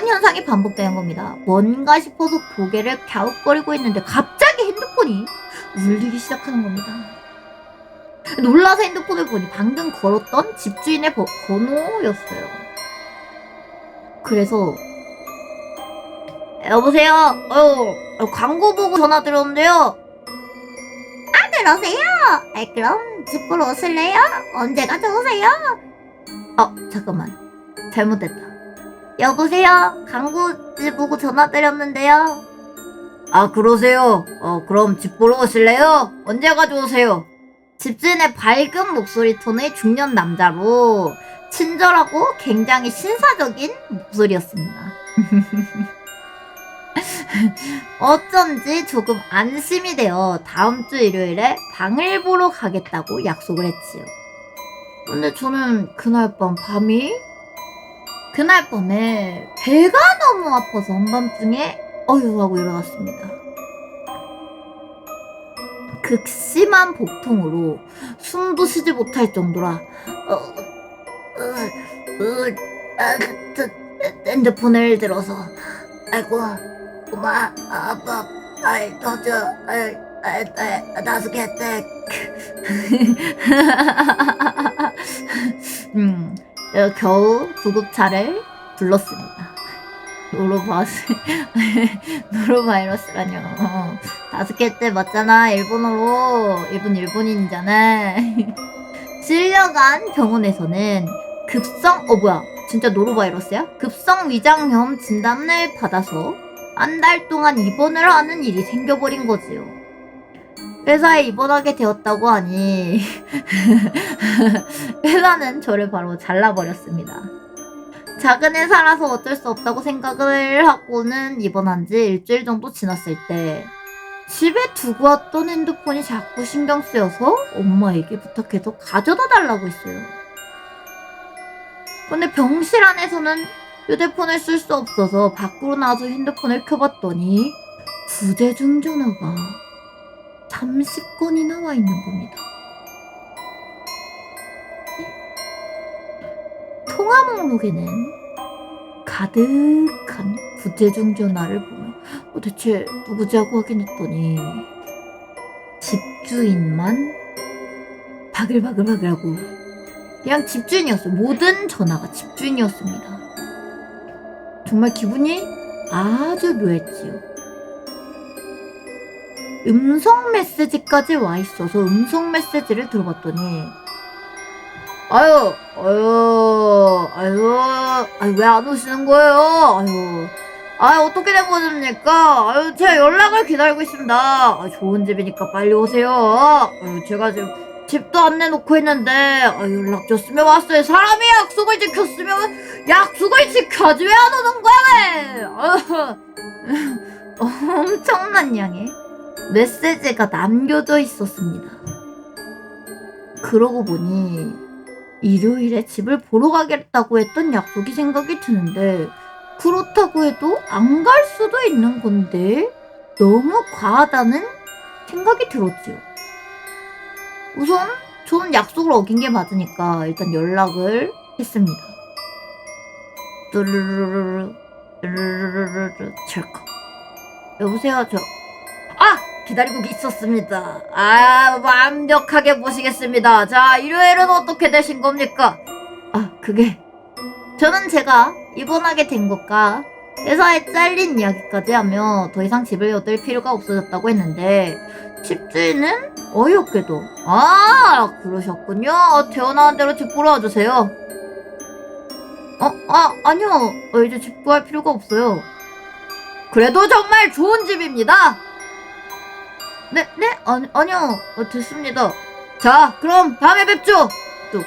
A: 현상이 반복되는 겁니다. 뭔가 싶어서 고개를 갸웃거리고 있는데 갑자기 핸드폰이 울리기 시작하는 겁니다. 놀라서 핸드폰을 보니 방금 걸었던 집주인의 번호였어요. 그래서 여보세요? 광고 보고 전화 드렸는데요. 그러세요? 그럼 집 보러 오실래요? 언제가 좋으세요? 잠깐만. 잘못됐다. 여보세요? 광고지 보고 전화 드렸는데요. 그러세요? 그럼 집 보러 오실래요? 언제가 좋으세요? 집주인의 밝은 목소리 톤의 중년 남자로 친절하고 굉장히 신사적인 목소리였습니다. 어쩐지 조금 안심이 되어 다음 주 일요일에 방을 보러 가겠다고 약속을 했지요. 근데 저는 그날 밤에 배가 너무 아파서 한밤중에 어휴 하고 일어났습니다. 극심한 복통으로 숨도 쉬지 못할 정도라 핸드폰을 들어서 아이고 엄마 아빠 도저 나스겠대 겨우 구급차를 불렀습니다. 노로바이러스라뇨. 5개 맞잖아. 일본어로. 일본인이잖아. 실려간 병원에서는 진짜 노로바이러스야? 급성 위장염 진단을 받아서 한 달 동안 입원을 하는 일이 생겨버린 거지요. 회사에 입원하게 되었다고 하니 회사는 저를 바로 잘라버렸습니다. 작은 회사라서 어쩔 수 없다고 생각을 하고는 입원한 지 일주일 정도 지났을 때 집에 두고 왔던 핸드폰이 자꾸 신경 쓰여서 엄마에게 부탁해서 가져다 달라고 했어요. 근데 병실 안에서는 휴대폰을 쓸 수 없어서 밖으로 나와서 핸드폰을 켜봤더니 부재중 전화가 30건이나 와 있는 겁니다. 통화 목록에는 가득한 부재중 전화를 보며 대체 누구지 하고 확인했더니 집주인만 바글바글하고 그냥 집주인이었어요. 모든 전화가 집주인이었습니다. 정말 기분이 아주 묘했지요. 음성 메시지까지 와 있어서 음성 메시지를 들어봤더니 왜 안 오시는 거예요? 어떻게 된 거십니까? 제가 연락을 기다리고 있습니다. 좋은 집이니까 빨리 오세요. 제가 지금 집도 안 내놓고 있는데 연락 줬으면 왔어요. 사람이 약속을 지켰으면 약속을 지켜야지 왜 안 오는 거야 왜? 엄청난 양의 메시지가 남겨져 있었습니다. 그러고 보니 일요일에 집을 보러 가겠다고 했던 약속이 생각이 드는데 그렇다고 해도 안 갈 수도 있는 건데 너무 과하다는 생각이 들었지요. 우선 저는 약속을 어긴 게 맞으니까 일단 연락을 했습니다. 찰칵. 여보세요, 기다리고 있었습니다. 완벽하게 모시겠습니다. 자, 일요일은 어떻게 되신 겁니까? 저는 제가 입원하게 된 것과 회사에 잘린 이야기까지 하며 더 이상 집을 여들 필요가 없어졌다고 했는데 집주인은 어이없게도 그러셨군요. 태어나는 대로 집 보러 와주세요. 아니요. 이제 집 구할 필요가 없어요. 그래도 정말 좋은 집입니다. 네? 아니요. 됐습니다. 자, 그럼 다음에 뵙죠. 또.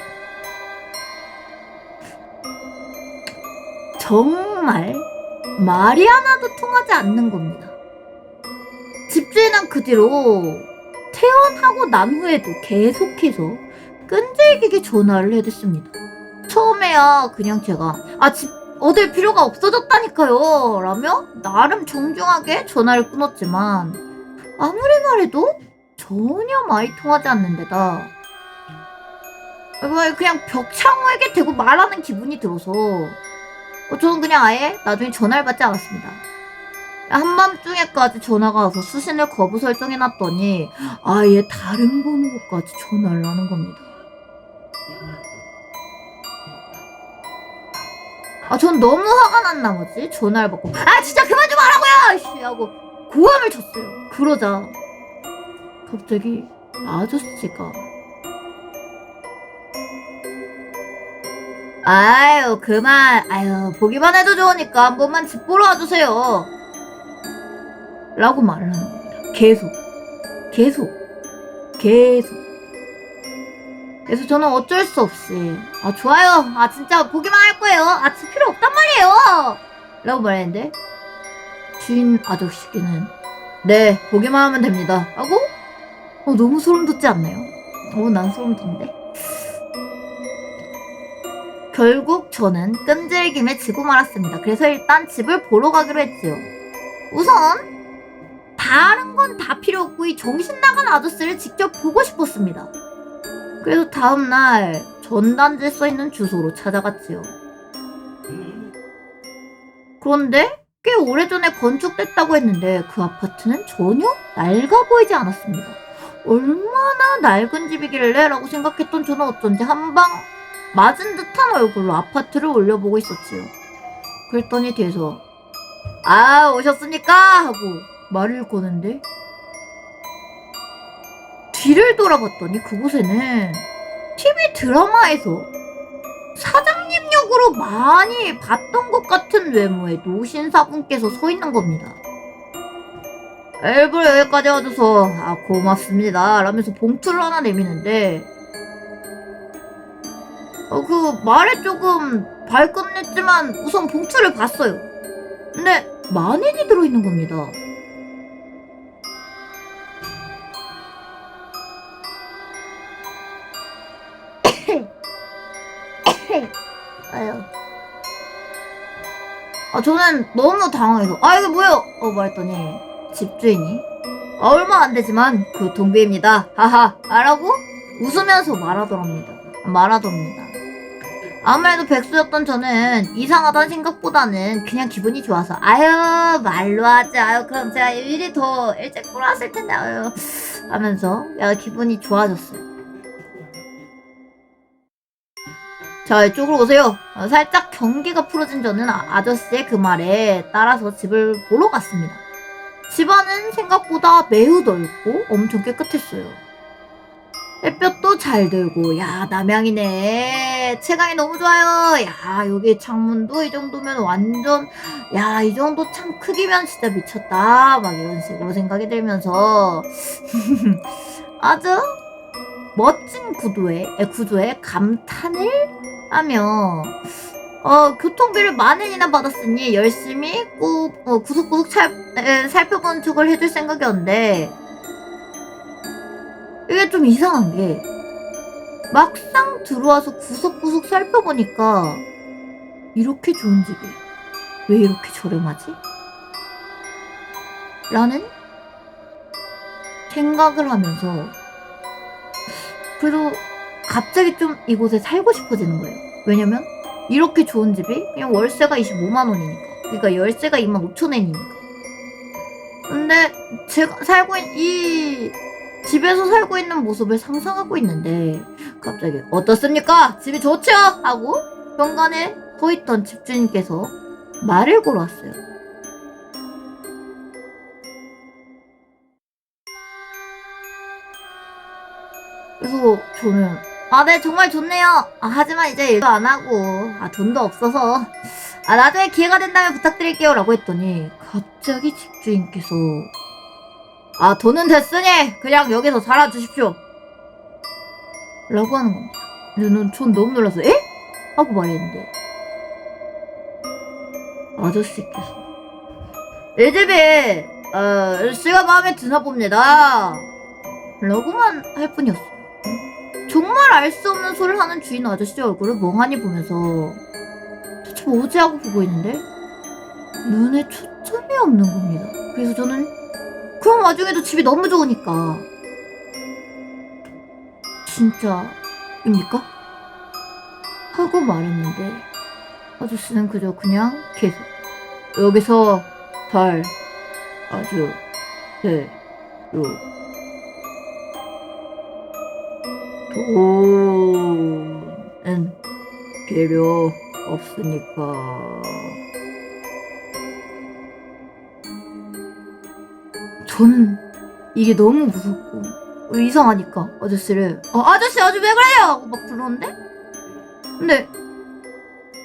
A: 정말 말이 하나도 통하지 않는 겁니다. 집주인은 그 뒤로 퇴원하고 난 후에도 계속해서 끈질기게 전화를 해댔습니다. 처음에야 그냥 제가 집 얻을 필요가 없어졌다니까요 라며 나름 정중하게 전화를 끊었지만 아무리 말해도 전혀 말이 통하지 않는 데다 그냥 벽창호에게 대고 말하는 기분이 들어서 저는 그냥 아예 나중에 전화를 받지 않았습니다. 한밤중에까지 전화가 와서 수신을 거부 설정해놨더니 아예 다른 번호로까지 전화를 하는 겁니다. 전 너무 화가 난 나머지 전화를 받고 진짜 그만 좀 하라고요! 씨 하고 고함을 쳤어요. 그러자 갑자기 아저씨가 그만 보기만 해도 좋으니까 한 번만 집 보러 와주세요 라고 말을 하는 겁니다. 계속 그래서 저는 어쩔 수 없이 좋아요 진짜 보기만 할 거예요 집 필요 없단 말이에요 라고 말했는데 주인 아저씨께는 네 보기만 하면 됩니다 하고 너무 소름 돋지 않나요? 난 소름 돋는데 결국 저는 끈질김에 지고 말았습니다. 그래서 일단 집을 보러 가기로 했지요. 우선 다른 건 다 필요 없고 이 정신 나간 아저씨를 직접 보고 싶었습니다. 그래서 다음날 전단지에 써있는 주소로 찾아갔지요. 그런데 꽤 오래전에 건축됐다고 했는데 그 아파트는 전혀 낡아 보이지 않았습니다. 얼마나 낡은 집이길래 라고 생각했던 저는 어쩐지 한방 맞은 듯한 얼굴로 아파트를 올려보고 있었지요. 그랬더니 뒤에서 오셨습니까? 하고 말을 거는데 뒤를 돌아봤더니 그곳에는 TV 드라마에서 사장님 역으로 많이 봤던 것 같은 외모의 노신사분께서 서 있는 겁니다. 일부러 여기까지 와줘서 고맙습니다 라면서 봉투를 하나 내미는데 그 말에 조금 발끈했지만 우선 봉투를 봤어요. 근데 10,000원이 들어있는 겁니다. 저는 너무 당황해서 이거 뭐예요? 말했더니 집주인이 얼마 안 되지만 그 동비입니다 하하 라고 웃으면서 말하더랍니다. 아무래도 백수였던 저는 이상하다는 생각보다는 그냥 기분이 좋아서 말로 하지 그럼 제가 일이 더 일찍 돌아왔을 텐데 하면서 기분이 좋아졌어요. 자 이쪽으로 오세요. 살짝 경계가 풀어진 저는 아저씨의 그 말에 따라서 집을 보러 갔습니다. 집안은 생각보다 매우 넓고 엄청 깨끗했어요. 햇볕도 잘 들고 남향이네. 채광이 너무 좋아요. 여기 창문도 이 정도면 완전 이 정도 참 크기면 진짜 미쳤다 막 이런 식으로 생각이 들면서 아주 멋진 구조에 감탄을 하며 교통비를 10,000원이나 받았으니 열심히 꼭 구석구석 살펴보는 척을 해줄 생각이었는데 이게 좀 이상한 게 막상 들어와서 구석구석 살펴보니까 이렇게 좋은 집이 왜 이렇게 저렴하지? 라는 생각을 하면서 그래도 갑자기 좀 이곳에 살고 싶어지는 거예요. 왜냐면 이렇게 좋은 집이 그냥 월세가 250,000원이니까 그러니까 열세가 25,000원이니까 근데 제가 이 집에서 살고 있는 모습을 상상하고 있는데 갑자기 어떻습니까? 집이 좋죠? 하고 현관에 서있던 집주인께서 말을 걸어왔어요. 그래서 저는 네 정말 좋네요. 하지만 이제 일도 안 하고 돈도 없어서 나중에 기회가 된다면 부탁드릴게요 라고 했더니 갑자기 집주인께서 돈은 됐으니 그냥 여기서 살아주십시오 라고 하는 겁니다. 그래서 전 너무 놀라서 에? 하고 말했는데 아저씨께서 이 집이 씨가 마음에 드나 봅니다 라고만 할 뿐이었어요. 정말 알 수 없는 소리를 하는 주인 아저씨 얼굴을 멍하니 보면서 대체 뭐지 하고 보고 있는데 눈에 초점이 없는 겁니다. 그래서 저는 그런 와중에도 집이 너무 좋으니까 진짜입니까? 하고 말했는데 아저씨는 그냥 계속 여기서 잘 아주 돈은 필요 없으니까 저는 이게 너무 무섭고 이상하니까 아저씨를 아저씨 왜 그래요? 하고 막 불렀는데 근데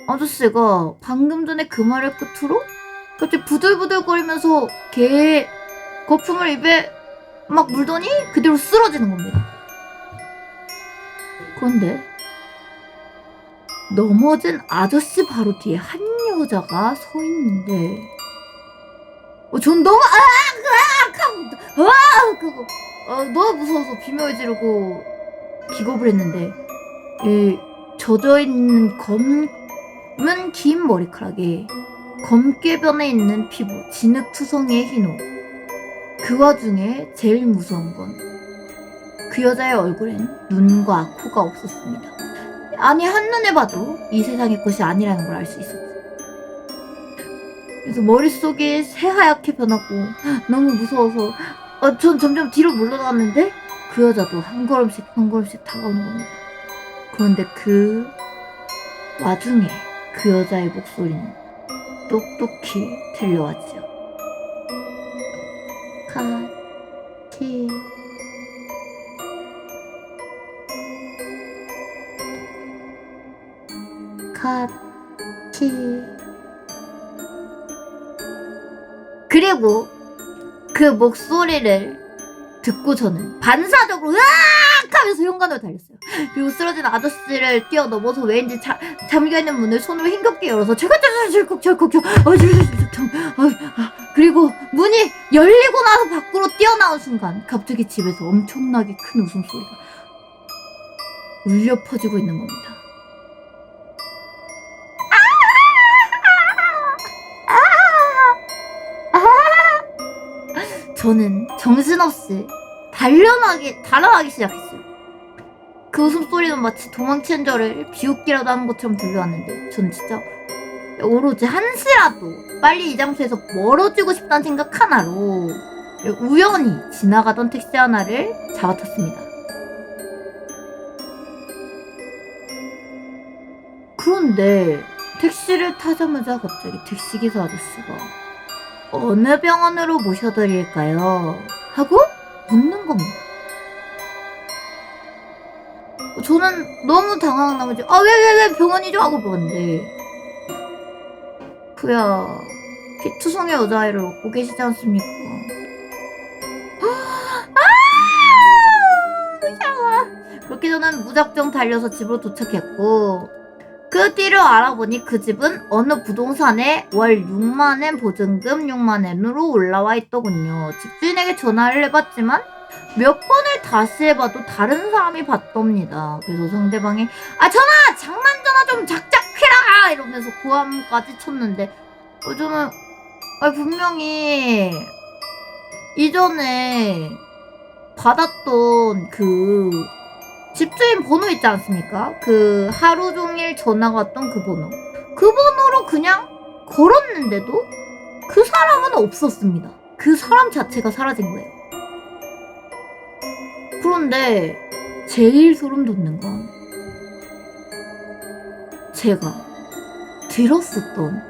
A: 아저씨가 방금 전에 그 말을 끝으로 갑자기 부들부들거리면서 개 거품을 입에 막 물더니 그대로 쓰러지는 겁니다. 그런데 넘어진 아저씨 바로 뒤에 한 여자가 서 있는데 전 너무 너무 무서워서 비명을 지르고 기겁을 했는데 이 젖어있는 검은 긴 머리카락에 검게 변해 있는 피부, 진흙투성이의 흰옷. 그 와중에 제일 무서운 건 그 여자의 얼굴엔 눈과 코가 없었습니다. 아니 한눈에 봐도 이 세상의 것이 아니라는 걸 알 수 있었지. 그래서 머릿속이 새하얗게 변하고 너무 무서워서 전 점점 뒤로 물러나갔는데 그 여자도 한 걸음씩 한 걸음씩 다가오는 겁니다. 그런데 그 와중에 그 여자의 목소리는 똑똑히 들려왔죠. 같이 그리고 그 목소리를 듣고 저는 반사적으로 으악 하면서 현관으로 달렸어요. 그리고 쓰러진 아저씨를 뛰어넘어서 왠지 잠겨있는 문을 손으로 힘겹게 열어서 그리고 문이 열리고 나서 밖으로 뛰어나온 순간 갑자기 집에서 엄청나게 큰 웃음소리가 울려 퍼지고 있는 겁니다. 저는 정신없이 달아나기 시작했어요. 그 웃음소리는 마치 도망치는 저를 비웃기라도 하는 것처럼 들려왔는데 전 진짜 오로지 한시라도 빨리 이 장소에서 멀어지고 싶다는 생각 하나로 우연히 지나가던 택시 하나를 잡아탔습니다. 그런데 택시를 타자마자 갑자기 택시기사 아저씨가 어느 병원으로 모셔드릴까요? 하고 묻는 겁니다. 저는 너무 당황한 나머지 왜 병원이죠? 하고 물었는데 그야 피투성의 여자아이를 얻고 계시지 않습니까? 무서워. 그렇게 저는 무작정 달려서 집으로 도착했고 그 뒤를 알아보니 그 집은 어느 부동산에 월 6만엔 보증금 6만엔으로 올라와 있더군요. 집주인에게 전화를 해봤지만 몇 번을 다시 해봐도 다른 사람이 받답니다. 그래서 상대방이 전화! 장난 전화 좀 작작 해라! 이러면서 고함까지 쳤는데 저는 분명히 이전에 받았던 그 집주인 번호 있지 않습니까? 그 하루 종일 전화가 왔던 그 번호. 그 번호로 그냥 걸었는데도 그 사람은 없었습니다. 그 사람 자체가 사라진 거예요. 그런데 제일 소름 돋는 건 제가 들었었던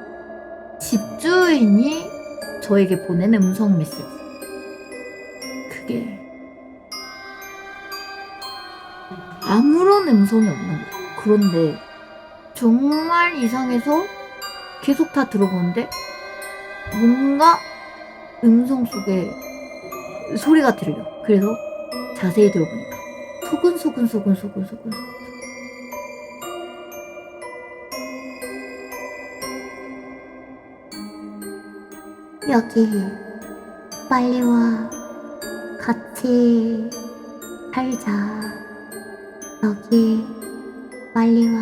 A: 집주인이 저에게 보낸 음성 메시지. 그게 아무런 음성이 없는 거예요. 그런데 정말 이상해서 계속 다 들어보는데 뭔가 음성 속에 소리가 들려. 그래서 자세히 들어보니까 소근소근. 여기 빨리 와. 같이 살자. 여기 빨리 와.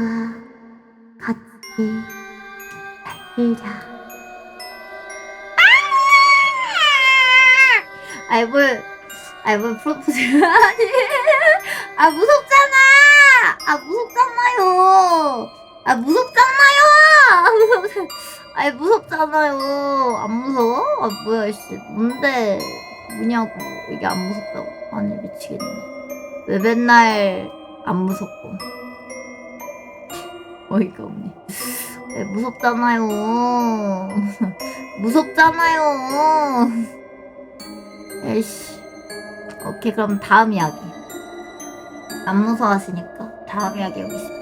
A: 같이 살자. 뭘 프로포즈 아니. 무섭잖아. 무섭잖아요. 안 무서워? 뭐야, 씨. 뭔데? 뭐냐고. 이게 안 무섭다고. 아니, 미치겠네. 왜 맨날 안 무섭고. 어이가 없네. 무섭잖아요. 무섭잖아요. 에이씨. 오케이, 그럼 다음 이야기. 안 무서워하시니까 다음 이야기 여기 있어.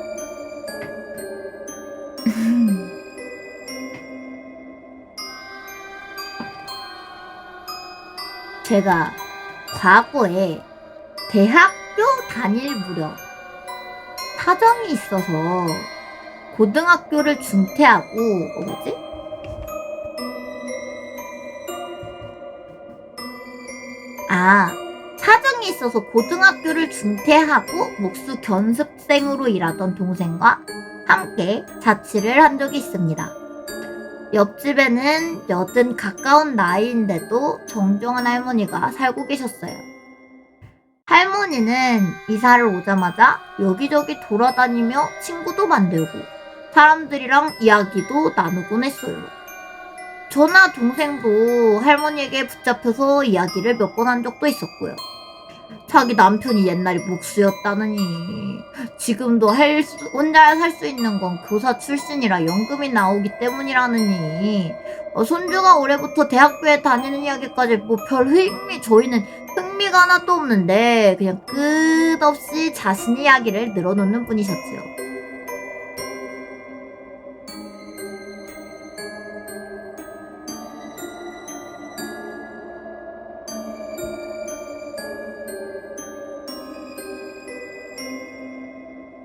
A: 제가 과거에 대학교 다닐 무렵 사정이 있어서 고등학교를 중퇴하고 사정이 있어서 고등학교를 중퇴하고 목수 견습생으로 일하던 동생과 함께 자취를 한 적이 있습니다. 옆집에는 여든 가까운 나이인데도 정정한 할머니가 살고 계셨어요. 할머니는 이사를 오자마자 여기저기 돌아다니며 친구도 만들고 사람들이랑 이야기도 나누곤 했어요. 저나 동생도 할머니에게 붙잡혀서 이야기를 몇 번 한 적도 있었고요. 자기 남편이 옛날에 목수였다느니 지금도 혼자 살 수 있는 건 교사 출신이라 연금이 나오기 때문이라느니 손주가 올해부터 대학교에 다니는 이야기까지 저희는 흥미가 하나도 없는데 그냥 끝없이 자신 이야기를 늘어놓는 분이셨지요.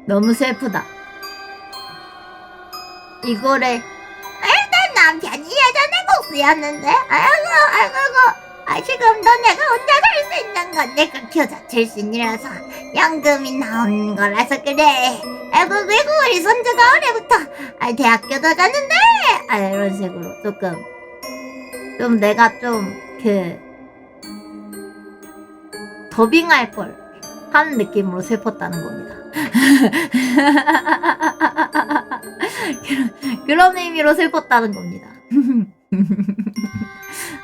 A: 너무 슬프다. 이거래. 일단 남편이 예전에 목수였는데 지금도 내가 혼자 살 수 있는 건 내가 교사 출신이라서 연금이 나오는 거라서 그래. 그리고 우리 손주가 올해부터 대학교도 가는데 이런 식으로 좀 내가 더빙할 걸 하는 느낌으로 슬펐다는 겁니다. 그런 의미로 슬펐다는 겁니다.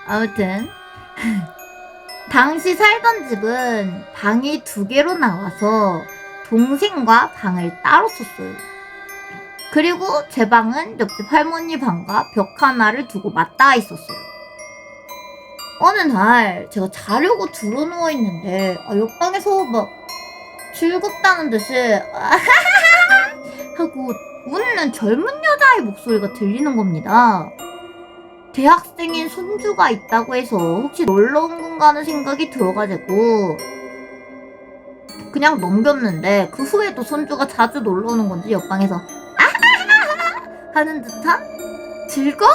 A: 아무튼 당시 살던 집은 방이 2개로 나와서 동생과 방을 따로 썼어요. 그리고 제 방은 옆집 할머니 방과 벽 하나를 두고 맞닿아 있었어요. 어느 날 제가 자려고 들어 누워 있는데 옆방에서 즐겁다는 듯이 하고 웃는 젊은 여자의 목소리가 들리는 겁니다. 대학생인 손주가 있다고 해서 혹시 놀러 온 건가 하는 생각이 들어가지고 그냥 넘겼는데 그 후에도 손주가 자주 놀러 오는 건지 옆방에서 하는 듯한 즐거운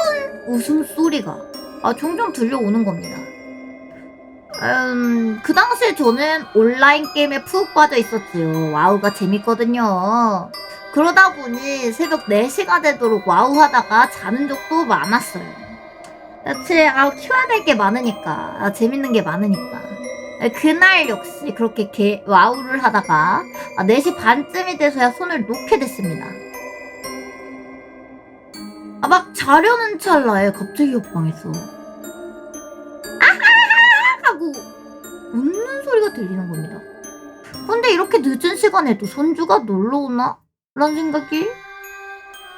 A: 웃음소리가 종종 들려오는 겁니다. 그 당시에 저는 온라인 게임에 푹 빠져 있었지요. 와우가 재밌거든요. 그러다 보니 새벽 4시가 되도록 와우 하다가 자는 적도 많았어요. 그치, 키워야 될 게 많으니까. 재밌는 게 많으니까. 그날 역시 그렇게 와우를 하다가 4시 반쯤이 돼서야 손을 놓게 됐습니다. 막 자려는 찰나에 갑자기 옆방에서 하고 웃는 소리가 들리는 겁니다. 근데 이렇게 늦은 시간에도 손주가 놀러 오나? 라는 생각이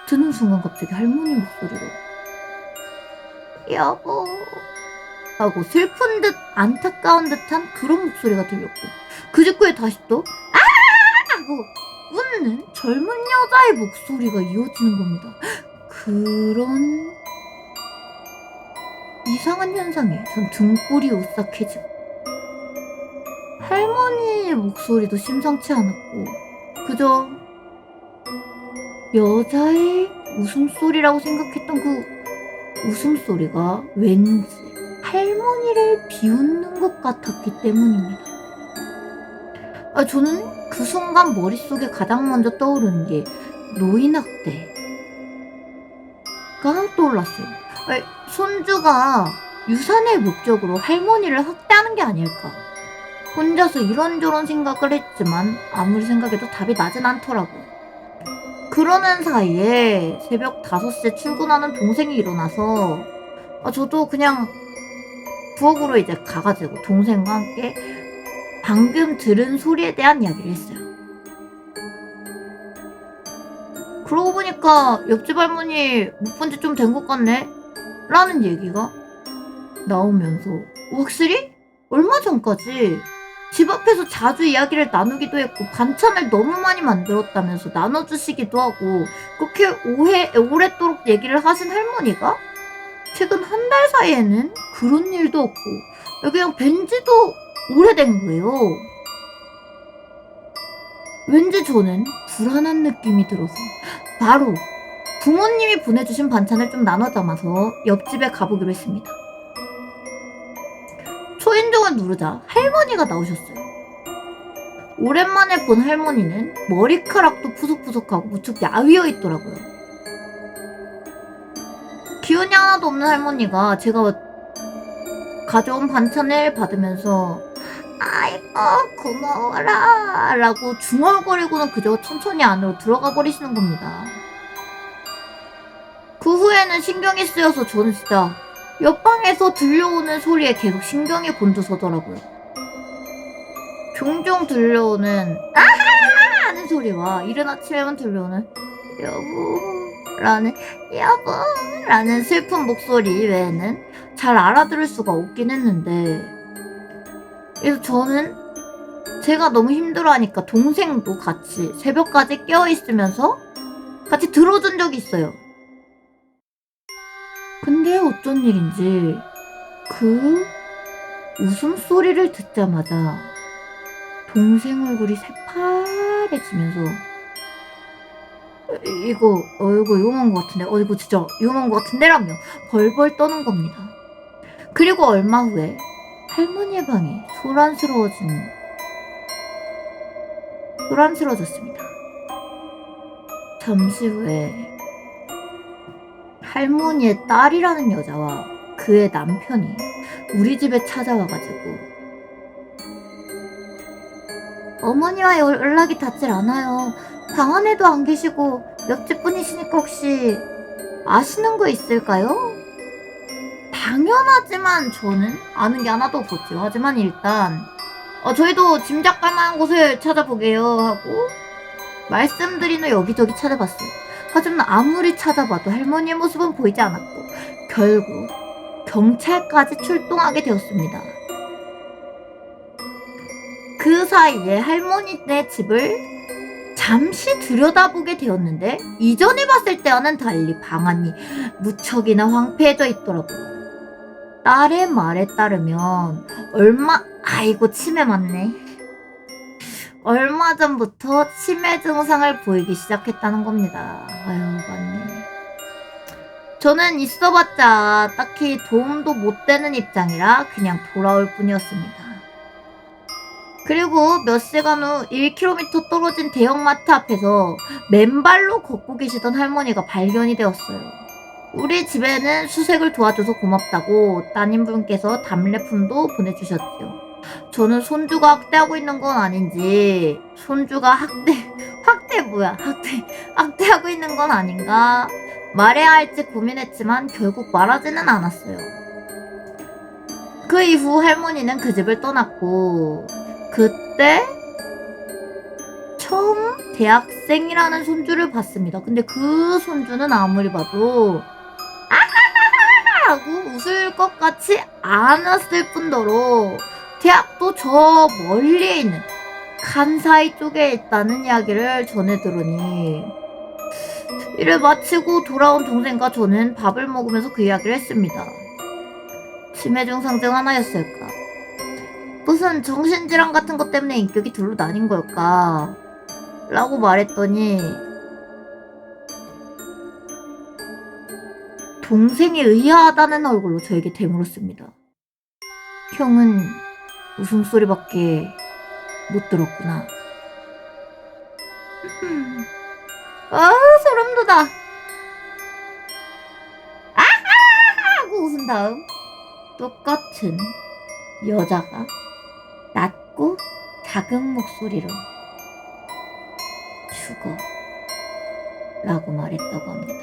A: 드는 순간 갑자기 할머니 목소리로 여보 하고 슬픈 듯 안타까운 듯한 그런 목소리가 들렸고 그 직후에 다시 또 하고 웃는 젊은 여자의 목소리가 이어지는 겁니다. 그런 이상한 현상에 전 등골이 오싹해지고 할머니의 목소리도 심상치 않았고 그저 여자의 웃음소리라고 생각했던 그 웃음소리가 왠지 할머니를 비웃는 것 같았기 때문입니다. 저는 그 순간 머릿속에 가장 먼저 떠오르는 게 노인학대가 떠올랐어요. 손주가 유산의 목적으로 할머니를 학대하는 게 아닐까. 혼자서 이런저런 생각을 했지만 아무리 생각해도 답이 나진 않더라고요. 그러는 사이에 새벽 5시에 출근하는 동생이 일어나서 저도 그냥 부엌으로 이제 가가지고 동생과 함께 방금 들은 소리에 대한 이야기를 했어요. 그러고 보니까 옆집 할머니 못 본 지 좀 된 것 같네? 라는 얘기가 나오면서 확실히 얼마 전까지 집 앞에서 자주 이야기를 나누기도 했고 반찬을 너무 많이 만들었다면서 나눠주시기도 하고 그렇게 오랫도록 얘기를 하신 할머니가 최근 한 달 사이에는 그런 일도 없고 그냥 뵌지도 오래된 거예요. 왠지 저는 불안한 느낌이 들어서 바로 부모님이 보내주신 반찬을 좀 나눠 담아서 옆집에 가보기로 했습니다. 초인종을 누르자 할머니가 나오셨어요. 오랜만에 본 할머니는 머리카락도 푸석푸석하고 무척 야위어 있더라고요. 기운이 하나도 없는 할머니가 제가 가져온 반찬을 받으면서 아이고 고마워라 라고 중얼거리고는 그저 천천히 안으로 들어가 버리시는 겁니다. 그 후에는 신경이 쓰여서 저는 진짜 옆방에서 들려오는 소리에 계속 신경이 곤두서더라고요. 종종 들려오는 아하하 하는 소리와 이른 아침에만 들려오는 여보라는 슬픈 목소리 외에는 잘 알아들을 수가 없긴 했는데 그래서 저는 제가 너무 힘들어하니까 동생도 같이 새벽까지 깨어있으면서 같이 들어준 적이 있어요. 근데 어쩐 일인지 그 웃음소리를 듣자마자 동생 얼굴이 새파래지면서 이거 위험한 것 같은데 이거 진짜 위험한 것 같은데 라며 벌벌 떠는 겁니다. 그리고 얼마 후에 할머니의 방이 소란스러워졌습니다. 잠시 후에 할머니의 딸이라는 여자와 그의 남편이 우리 집에 찾아와가지고 어머니와 연락이 닿질 않아요. 방 안에도 안 계시고 옆집 분이시니까 혹시 아시는 거 있을까요? 당연하지만 저는 아는 게 하나도 없었죠. 하지만 일단 저희도 짐작갈 만한 곳을 찾아보게요 하고 말씀드린 후 여기저기 찾아봤어요. 하지만 아무리 찾아봐도 할머니의 모습은 보이지 않았고 결국 경찰까지 출동하게 되었습니다. 그 사이에 할머니네 집을 잠시 들여다보게 되었는데 이전에 봤을 때와는 달리 방안이 무척이나 황폐해져 있더라고요. 딸의 말에 따르면 아이고 치매 맞네. 얼마 전부터 치매 증상을 보이기 시작했다는 겁니다. 아유 맞네. 저는 있어봤자 딱히 도움도 못 되는 입장이라 그냥 돌아올 뿐이었습니다. 그리고 몇 시간 후 1km 떨어진 대형마트 앞에서 맨발로 걷고 계시던 할머니가 발견이 되었어요. 우리 집에는 수색을 도와줘서 고맙다고 따님분께서 답례품도 보내주셨죠. 저는 손주가 학대하고 있는 건 아닌지 손주가 학대하고 있는 건 아닌가 말해야 할지 고민했지만 결국 말하지는 않았어요. 그 이후 할머니는 그 집을 떠났고 그때 처음 대학생이라는 손주를 봤습니다. 근데 그 손주는 아무리 봐도 하고 웃을 것 같지 않았을 뿐더러 대학도 저 멀리에 있는 간사이 쪽에 있다는 이야기를 전해 들으니 일을 마치고 돌아온 동생과 저는 밥을 먹으면서 그 이야기를 했습니다. 치매 증상 중 하나였을까? 무슨 정신질환 같은 것 때문에 인격이 둘로 나뉜 걸까? 라고 말했더니 동생이 의아하다는 얼굴로 저에게 되물었습니다. 형은 웃음소리밖에 못 들었구나. 아, 소름 돋아. 아하! 하고 웃은 다음 똑같은 여자가 낮고 작은 목소리로 죽어 라고 말했다고 합니다.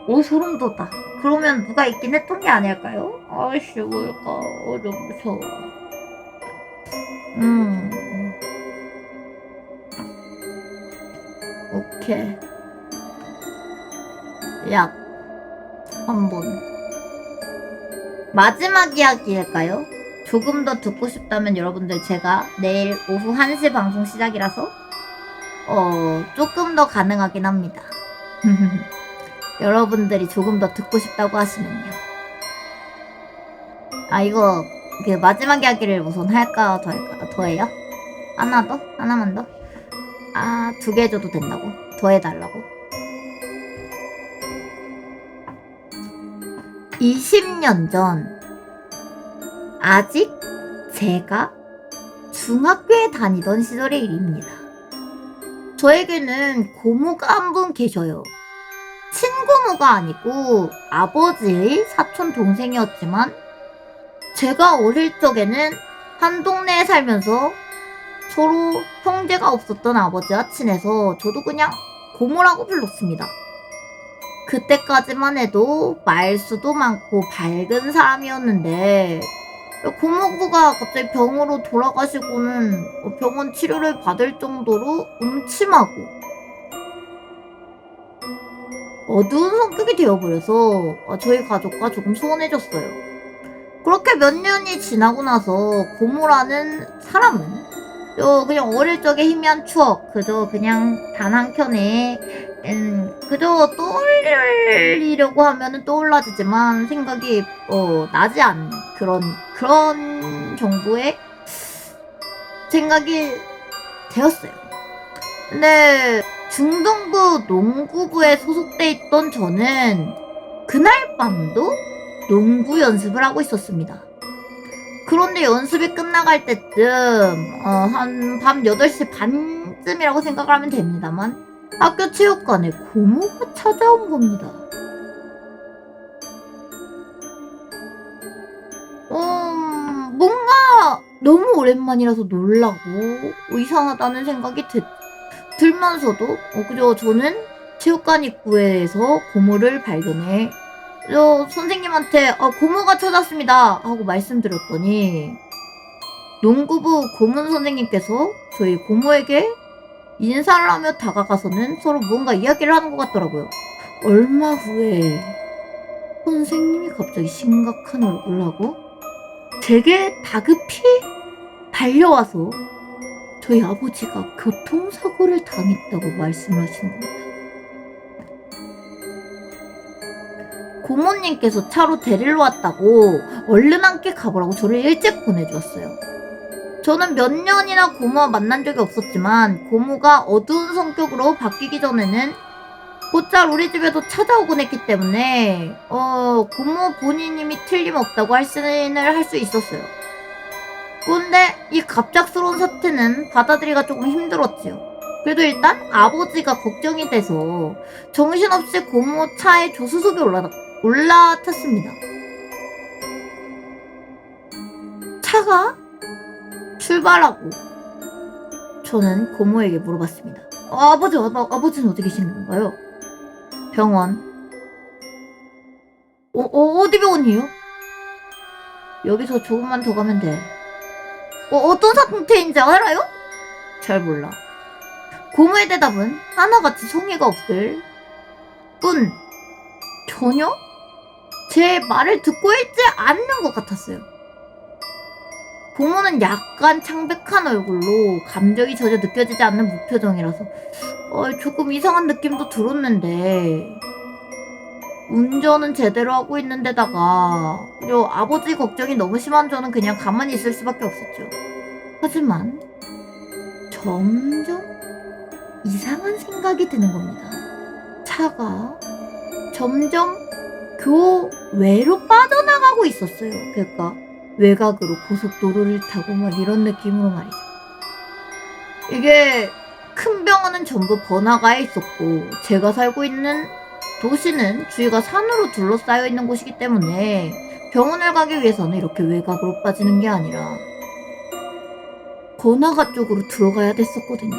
A: 오, 소름 돋아. 그러면 누가 있긴 했던 게 아닐까요? 아이씨, 뭘까? 너무 무서워. 오케이. 약 한번 마지막 이야기일까요? 조금 더 듣고 싶다면 여러분들 제가 내일 오후 1시 방송 시작이라서 조금 더 가능하긴 합니다. 여러분들이 조금 더 듣고 싶다고 하시면요. 아, 이거 그 마지막 이야기를 우선 할까 더 할까? 더 해요? 하나 더? 하나만 더? 아, 2개 해줘도 된다고? 더 해달라고? 20년 전 아직 제가 중학교에 다니던 시절의 일입니다. 저에게는 고모가 한 분 계셔요. 친고모가 아니고 아버지의 사촌 동생이었지만 제가 어릴 적에는 한 동네에 살면서 서로 형제가 없었던 아버지와 친해서 저도 그냥 고모라고 불렀습니다. 그때까지만 해도 말수도 많고 밝은 사람이었는데 고모부가 갑자기 병으로 돌아가시고는 병원 치료를 받을 정도로 음침하고 어두운 성격이 되어버려서 저희 가족과 조금 소원해졌어요. 그렇게 몇 년이 지나고 나서 고모라는 사람은 그냥 어릴 적의 희미한 추억, 그저 그냥 단 한켠에 그저 떠올리려고 하면은 떠올라지지만 생각이 나지 않는 그런 정도의 생각이 되었어요. 근데 중등부 농구부에 소속돼 있던 저는 그날 밤도 농구 연습을 하고 있었습니다. 그런데 연습이 끝나갈 때쯤 한 밤 8시 반쯤이라고 생각을 하면 됩니다만 학교 체육관에 고모가 찾아온 겁니다. 뭔가 너무 오랜만이라서 놀라고 이상하다는 생각이 들면서도 그저 저는 체육관 입구에서 고모를 발견해 선생님한테 고모가 찾았습니다 하고 말씀드렸더니 농구부 고문 선생님께서 저희 고모에게 인사를 하며 다가가서는 서로 무언가 이야기를 하는 것 같더라고요. 얼마 후에 선생님이 갑자기 심각한 얼굴을 하고 제게 다급히 달려와서 저희 아버지가 교통사고를 당했다고 말씀을 하시는 겁니다. 고모님께서 차로 데리러 왔다고 얼른 함께 가보라고 저를 일찍 보내주었어요. 저는 몇 년이나 고모와 만난 적이 없었지만 고모가 어두운 성격으로 바뀌기 전에는 곧잘 우리 집에도 찾아오곤 했기 때문에 고모 본인님이 틀림없다고 할신을 할 수 있었어요. 그런데 이 갑작스러운 사태는 받아들이기가 조금 힘들었지요. 그래도 일단 아버지가 걱정이 돼서 정신없이 고모 차에 조수석에 올라탔습니다. 차가 출발하고 저는 고모에게 물어봤습니다. 아버지는 어디 계시는 건가요? 병원. 어디 병원이에요? 여기서 조금만 더 가면 돼. 어떤 상태인지 알아요? 잘 몰라. 고모의 대답은 하나같이 성의가 없을 뿐 전혀 제 말을 듣고 있지 않는 것 같았어요. 고모는 약간 창백한 얼굴로 감정이 전혀 느껴지지 않는 무표정이라서 조금 이상한 느낌도 들었는데 운전은 제대로 하고 있는데다가 그리고 아버지 걱정이 너무 심한 저는 그냥 가만히 있을 수밖에 없었죠. 하지만 점점 이상한 생각이 드는 겁니다. 차가 점점 교외로 빠져나가고 있었어요. 그러니까 외곽으로 고속도로를 타고 막 이런 느낌으로 말이죠. 이게 큰 병원은 전부 번화가에 있었고 제가 살고 있는 도시는 주위가 산으로 둘러싸여 있는 곳이기 때문에 병원을 가기 위해서는 이렇게 외곽으로 빠지는 게 아니라 번화가 쪽으로 들어가야 됐었거든요.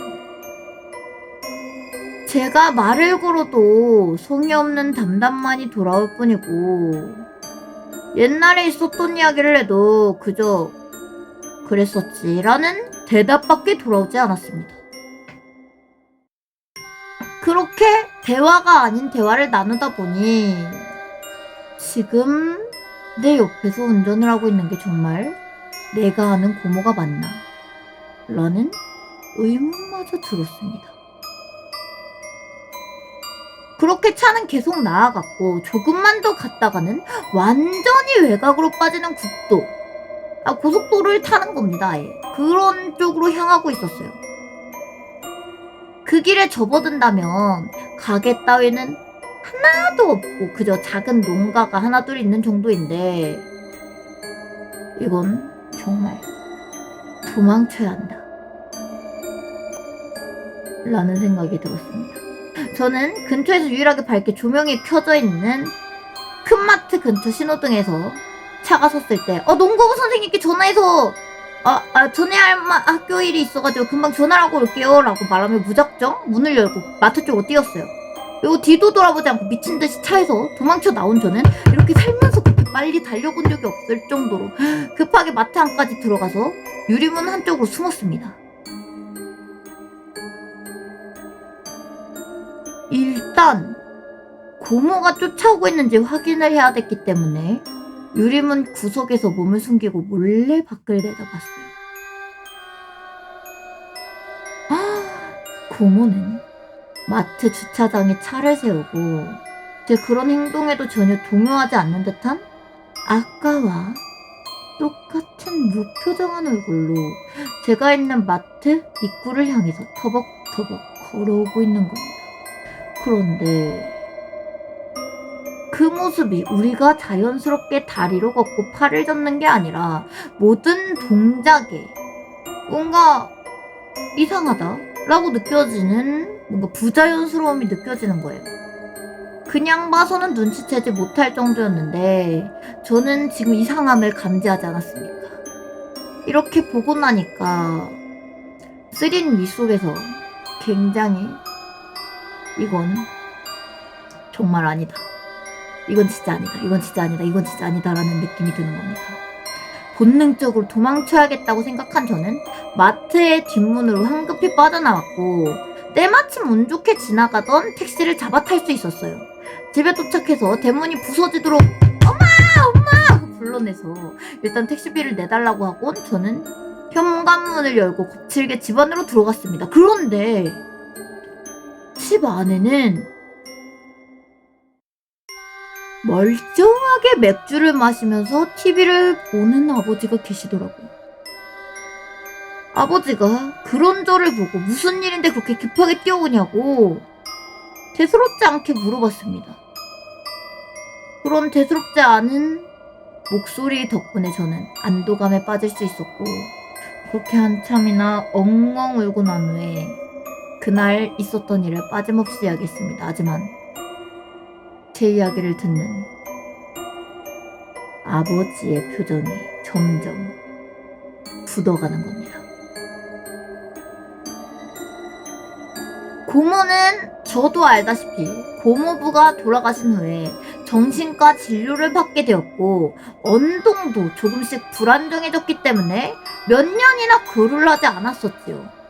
A: 제가 말을 걸어도 성의 없는 담담만이 돌아올 뿐이고 옛날에 있었던 이야기를 해도 그저 그랬었지라는 대답밖에 돌아오지 않았습니다. 그렇게 대화가 아닌 대화를 나누다 보니 지금 내 옆에서 운전을 하고 있는 게 정말 내가 아는 고모가 맞나? 라는 의문마저 들었습니다. 그렇게 차는 계속 나아갔고 조금만 더 갔다가는 완전히 외곽으로 빠지는 국도, 고속도로를 타는 겁니다. 아예. 그런 쪽으로 향하고 있었어요. 그 길에 접어든다면 가게 따위는 하나도 없고 그저 작은 농가가 하나둘 있는 정도인데 이건 정말 도망쳐야 한다 라는 생각이 들었습니다. 저는 근처에서 유일하게 밝게 조명이 켜져 있는 큰 마트 근처 신호등에서 차가 섰을 때 농구부 선생님께 전화해서 전에 학교 일이 있어가지고 금방 전화를 하고 올게요 라고 말하며 무작정 문을 열고 마트 쪽으로 뛰었어요. 그리고 뒤도 돌아보지 않고 미친듯이 차에서 도망쳐 나온 저는 이렇게 살면서 그렇게 빨리 달려본 적이 없을 정도로 급하게 마트 안까지 들어가서 유리문 한쪽으로 숨었습니다. 일단 고모가 쫓아오고 있는지 확인을 해야 됐기 때문에 유리문 구석에서 몸을 숨기고 몰래 밖을 내다봤어요. 고모는 마트 주차장에 차를 세우고 제 그런 행동에도 전혀 동요하지 않는 듯한 아까와 똑같은 무표정한 얼굴로 제가 있는 마트 입구를 향해서 터벅터벅 걸어오고 있는 겁니다. 그런데 그 모습이 우리가 자연스럽게 다리로 걷고 팔을 젓는 게 아니라 모든 동작에 뭔가 이상하다 라고 느껴지는 뭔가 부자연스러움이 느껴지는 거예요. 그냥 봐서는 눈치채지 못할 정도였는데 저는 지금 이상함을 감지하지 않았습니까? 이렇게 보고 나니까 쓰린 위 속에서 굉장히 이건 정말 아니다. 이건 진짜 아니다. 이건 진짜 아니다. 이건 진짜 아니다. 라는 느낌이 드는 겁니다. 본능적으로 도망쳐야겠다고 생각한 저는 마트의 뒷문으로 황급히 빠져나왔고 때마침 운 좋게 지나가던 택시를 잡아 탈 수 있었어요. 집에 도착해서 대문이 부서지도록 엄마! 하고 불러내서 일단 택시비를 내달라고 하고 저는 현관문을 열고 거칠게 집 안으로 들어갔습니다. 그런데 집 안에는 멀쩡하게 맥주를 마시면서 TV를 보는 아버지가 계시더라고요. 아버지가 그런 저를 보고 무슨 일인데 그렇게 급하게 뛰어오냐고 대수롭지 않게 물어봤습니다. 그런 대수롭지 않은 목소리 덕분에 저는 안도감에 빠질 수 있었고 그렇게 한참이나 엉엉 울고 난 후에 그날 있었던 일을 빠짐없이 이야기했습니다. 하지만 제 이야기를 듣는 아버지의 표정이 점점 굳어가는 겁니다. 고모는 저도 알다시피 고모부가 돌아가신 후에 정신과 진료를 받게 되었고 언동도 조금씩 불안정해졌기 때문에 몇 년이나 교류를 하지 않았었지요.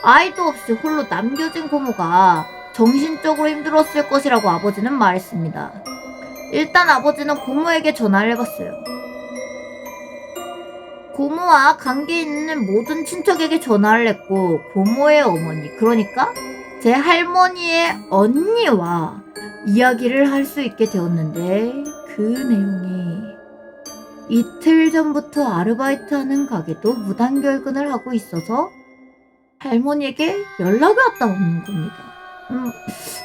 A: 아이도 없이 홀로 남겨진 고모가 정신적으로 힘들었을 것이라고 아버지는 말했습니다. 일단 아버지는 고모에게 전화를 해봤어요. 고모와 관계 있는 모든 친척에게 전화를 했고 고모의 어머니, 그러니까 제 할머니의 언니와 이야기를 할 수 있게 되었는데 그 내용이 이틀 전부터 아르바이트하는 가게도 무단결근을 하고 있어서 할머니에게 연락이 왔다는 겁니다.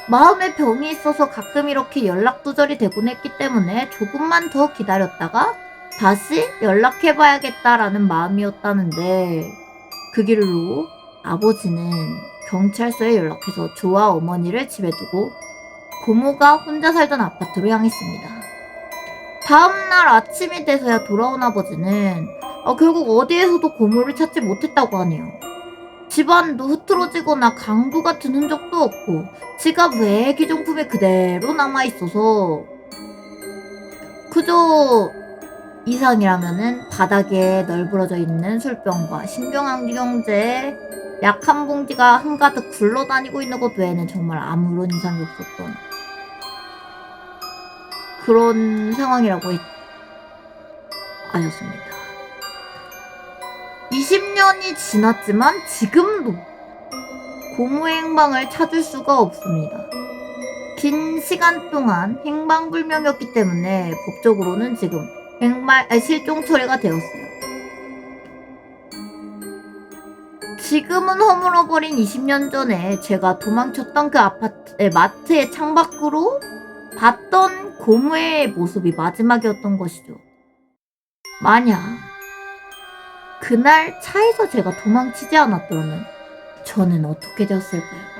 A: 마음에 병이 있어서 가끔 이렇게 연락 두절이 되곤 했기 때문에 조금만 더 기다렸다가 다시 연락해봐야겠다라는 마음이었다는데 그 길로 아버지는 경찰서에 연락해서 조와 어머니를 집에 두고 고모가 혼자 살던 아파트로 향했습니다. 다음날 아침이 돼서야 돌아온 아버지는 결국 어디에서도 고모를 찾지 못했다고 하네요. 집안도 흐트러지거나 강도가 든 흔적도 없고 지갑 외에 기존품이 그대로 남아있어서 그저 이상이라면은 바닥에 널브러져 있는 술병과 신경안경제에 약 한 봉지가 한가득 굴러다니고 있는 것 외에는 정말 아무런 이상이 없었던 그런 상황이라고 하였습니다. 20년이 지났지만 지금도 고모의 행방을 찾을 수가 없습니다. 긴 시간 동안 행방불명이었기 때문에 법적으로는 지금 실종 처리가 되었어요. 지금은 허물어버린 20년 전에 제가 도망쳤던 그 마트의 창밖으로 봤던 고모의 모습이 마지막이었던 것이죠. 만약 그날 차에서 제가 도망치지 않았더라면 저는 어떻게 되었을까요?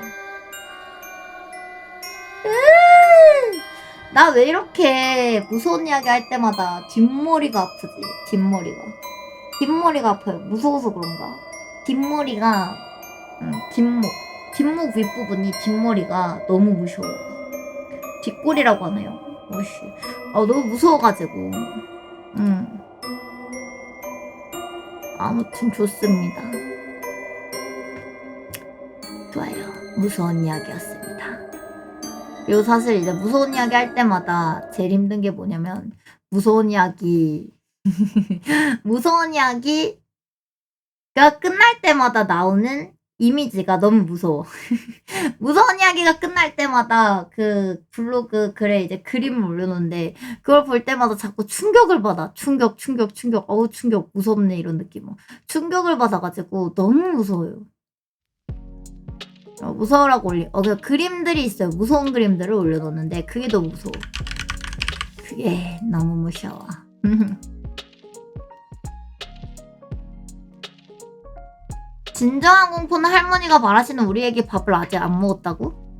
A: 나 왜 이렇게 무서운 이야기 할 때마다 뒷머리가 아프지? 뒷머리가 아파요. 무서워서 그런가? 뒷목 윗부분이 뒷머리가 너무 무서워. 뒷골이라고 하나요? 오씨. 너무 무서워가지고. 아무튼 좋습니다. 좋아요. 무서운 이야기였습니다. 그리고 사실 이제 무서운 이야기 할 때마다 제일 힘든 게 뭐냐면 무서운 이야기가 끝날 때마다 나오는 이미지가 너무 무서워. 무서운 이야기가 끝날 때마다 그 블로그 글에 이제 그림을 올려놓는데 그걸 볼 때마다 자꾸 충격을 받아. 충격. 어우 충격 무섭네 이런 느낌. 충격을 받아가지고 너무 무서워요. 무서우라고 그 그림들이 있어요. 무서운 그림들을 올려놓는데 그게 너무 무서워. 그게 너무 무서워. 진정한 공포는 할머니가 말하시는 우리에게 밥을 아직 안 먹었다고?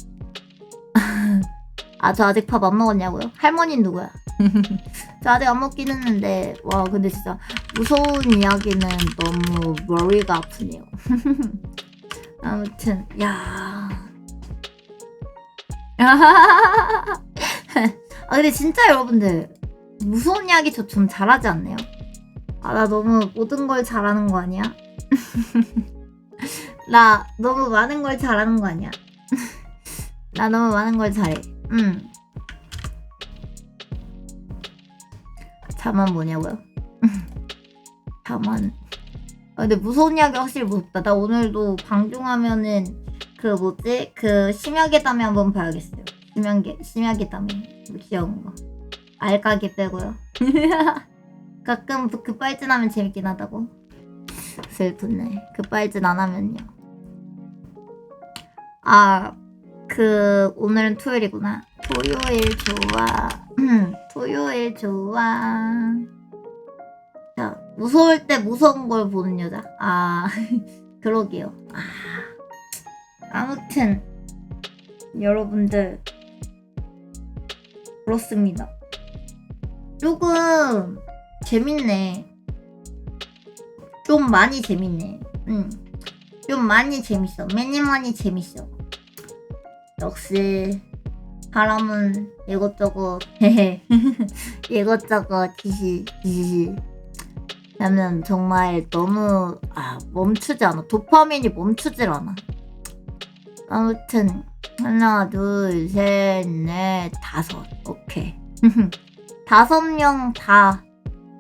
A: 저 아직 밥 안 먹었냐고요? 할머니는 누구야? 저 아직 안 먹긴 했는데 와 근데 진짜 무서운 이야기는 너무 머리가 아프네요. 아무튼 야 근데 진짜 여러분들 무서운 이야기 저 좀 잘하지 않나요? 나 너무 모든 걸 잘하는 거 아니야? 나 너무 많은 걸 잘하는 거 아니야? 나 너무 많은 걸 잘해. 자만 뭐냐고요? 자만. 근데 무서운 이야기 확실히 무섭다. 나 오늘도 방종하면은 그 심야괴담에 한번 봐야겠어요. 심야괴담에 귀여운 거. 알까기 빼고요. 가끔 급발진하면 재밌긴 하다고. 슬프네. 급발진 안 하면요. 오늘은 토요일이구나. 토요일 좋아. 토요일 좋아. 자, 무서울 때 무서운 걸 보는 여자. 그러게요. 아무튼 여러분들 그렇습니다. 조금 재밌네. 좀 많이 재밌네. 좀 많이 재밌어. 많이 재밌어. 역시 사람은 이것저것 이것저것 지시 하면 정말 너무 멈추지 않아. 도파민이 멈추질 않아. 아무튼 하나 둘 셋 넷 다섯. 오케이. 5명 다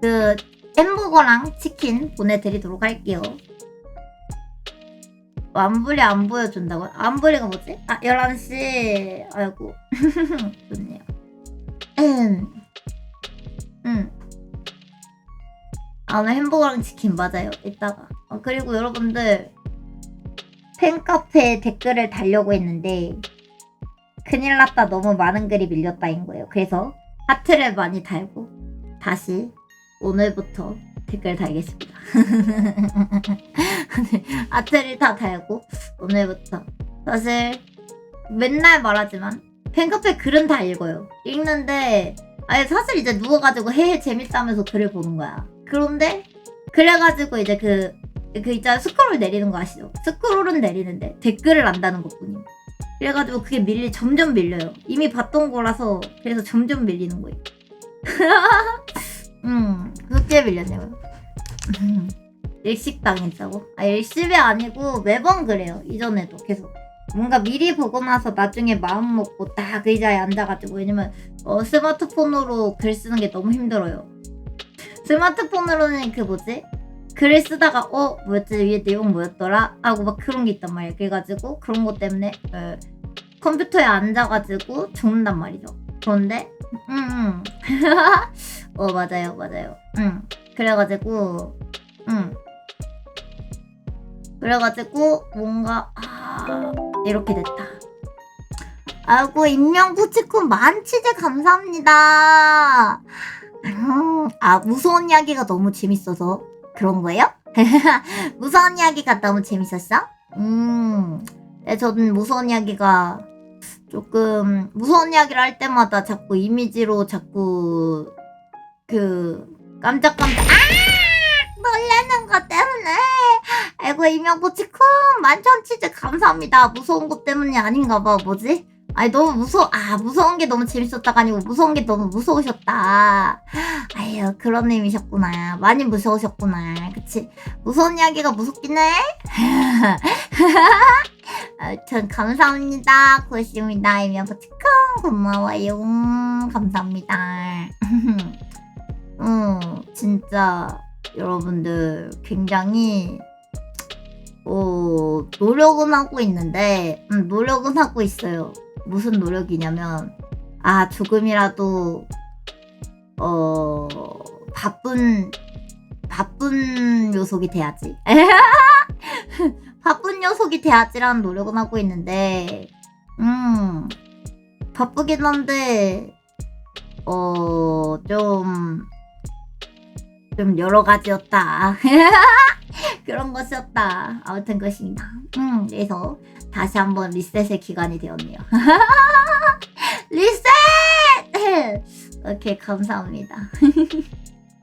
A: 그 햄버거랑 치킨 보내드리도록 할게요. 안부리 안 보여준다고요? 안부리가 뭐지? 아 11시 아이고 좋네요. 오늘 햄버거랑 치킨 맞아요. 이따가 그리고 여러분들 팬카페에 댓글을 달려고 했는데 큰일 났다, 너무 많은 글이 밀렸다인 거예요. 그래서 하트를 많이 달고 다시 오늘부터 댓글 달겠습니다. 하트를 다 달고 오늘부터 사실 맨날 말하지만 팬카페 글은 다 읽어요. 읽는데 아니 사실 이제 누워가지고 헤헤 재밌다면서 글을 보는 거야. 그런데 그래가지고 이제 그 있잖아, 스크롤 내리는 거 아시죠? 스크롤은 내리는데 댓글을 안다는 것뿐이에요. 그래가지고 그게 점점 밀려요. 이미 봤던 거라서 그래서 점점 밀리는 거예요. 그렇게 밀렸냐고요? 일식당했다고? 일식이 아니고 매번 그래요. 이전에도 계속 뭔가 미리 보고 나서 나중에 마음 먹고 딱 의자에 앉아가지고, 왜냐면 스마트폰으로 글 쓰는 게 너무 힘들어요. 스마트폰으로는 그 뭐지? 글을 쓰다가 뭐였지? 위에 내용 뭐였더라? 하고 막 그런 게 있단 말이에요. 그래가지고 그런 것 때문에 컴퓨터에 앉아가지고 적는단 말이죠. 그런데 맞아요. 그래가지고 뭔가 이렇게 됐다. 아이고 임명부치콘 만치즈 감사합니다. 무서운 이야기가 너무 재밌어서 그런 거예요? 무서운 이야기가 너무 재밌었어? 네, 저는 무서운 이야기가 조금 무서운 이야기를 할 때마다 자꾸 이미지로 자꾸 깜짝깜짝 놀라는 것 때문에. 아이고 임명부치콘 만천치즈 감사합니다. 무서운 것 때문이 아닌가 봐. 뭐지? 아니 너무 무서운 게 너무 재밌었다가 아니고 무서운 게 너무 무서우셨다. 아유 그런 의미셨구나. 많이 무서우셨구나. 그치? 무서운 이야기가 무섭긴 해. 전 감사합니다. 고맙습니다. 임명부치콘 고마워요. 감사합니다. 진짜 여러분들 굉장히 노력은 하고 있는데 노력은 하고 있어요. 무슨 노력이냐면 조금이라도 바쁜 녀석이 돼야지. 바쁜 녀석이 돼야지라는 노력은 하고 있는데 바쁘긴 한데 좀 여러 가지였다. 그런 것이었다. 아무튼 것입니다. 그래서 다시 한번 리셋의 기간이 되었네요. 리셋! 오케이, 감사합니다.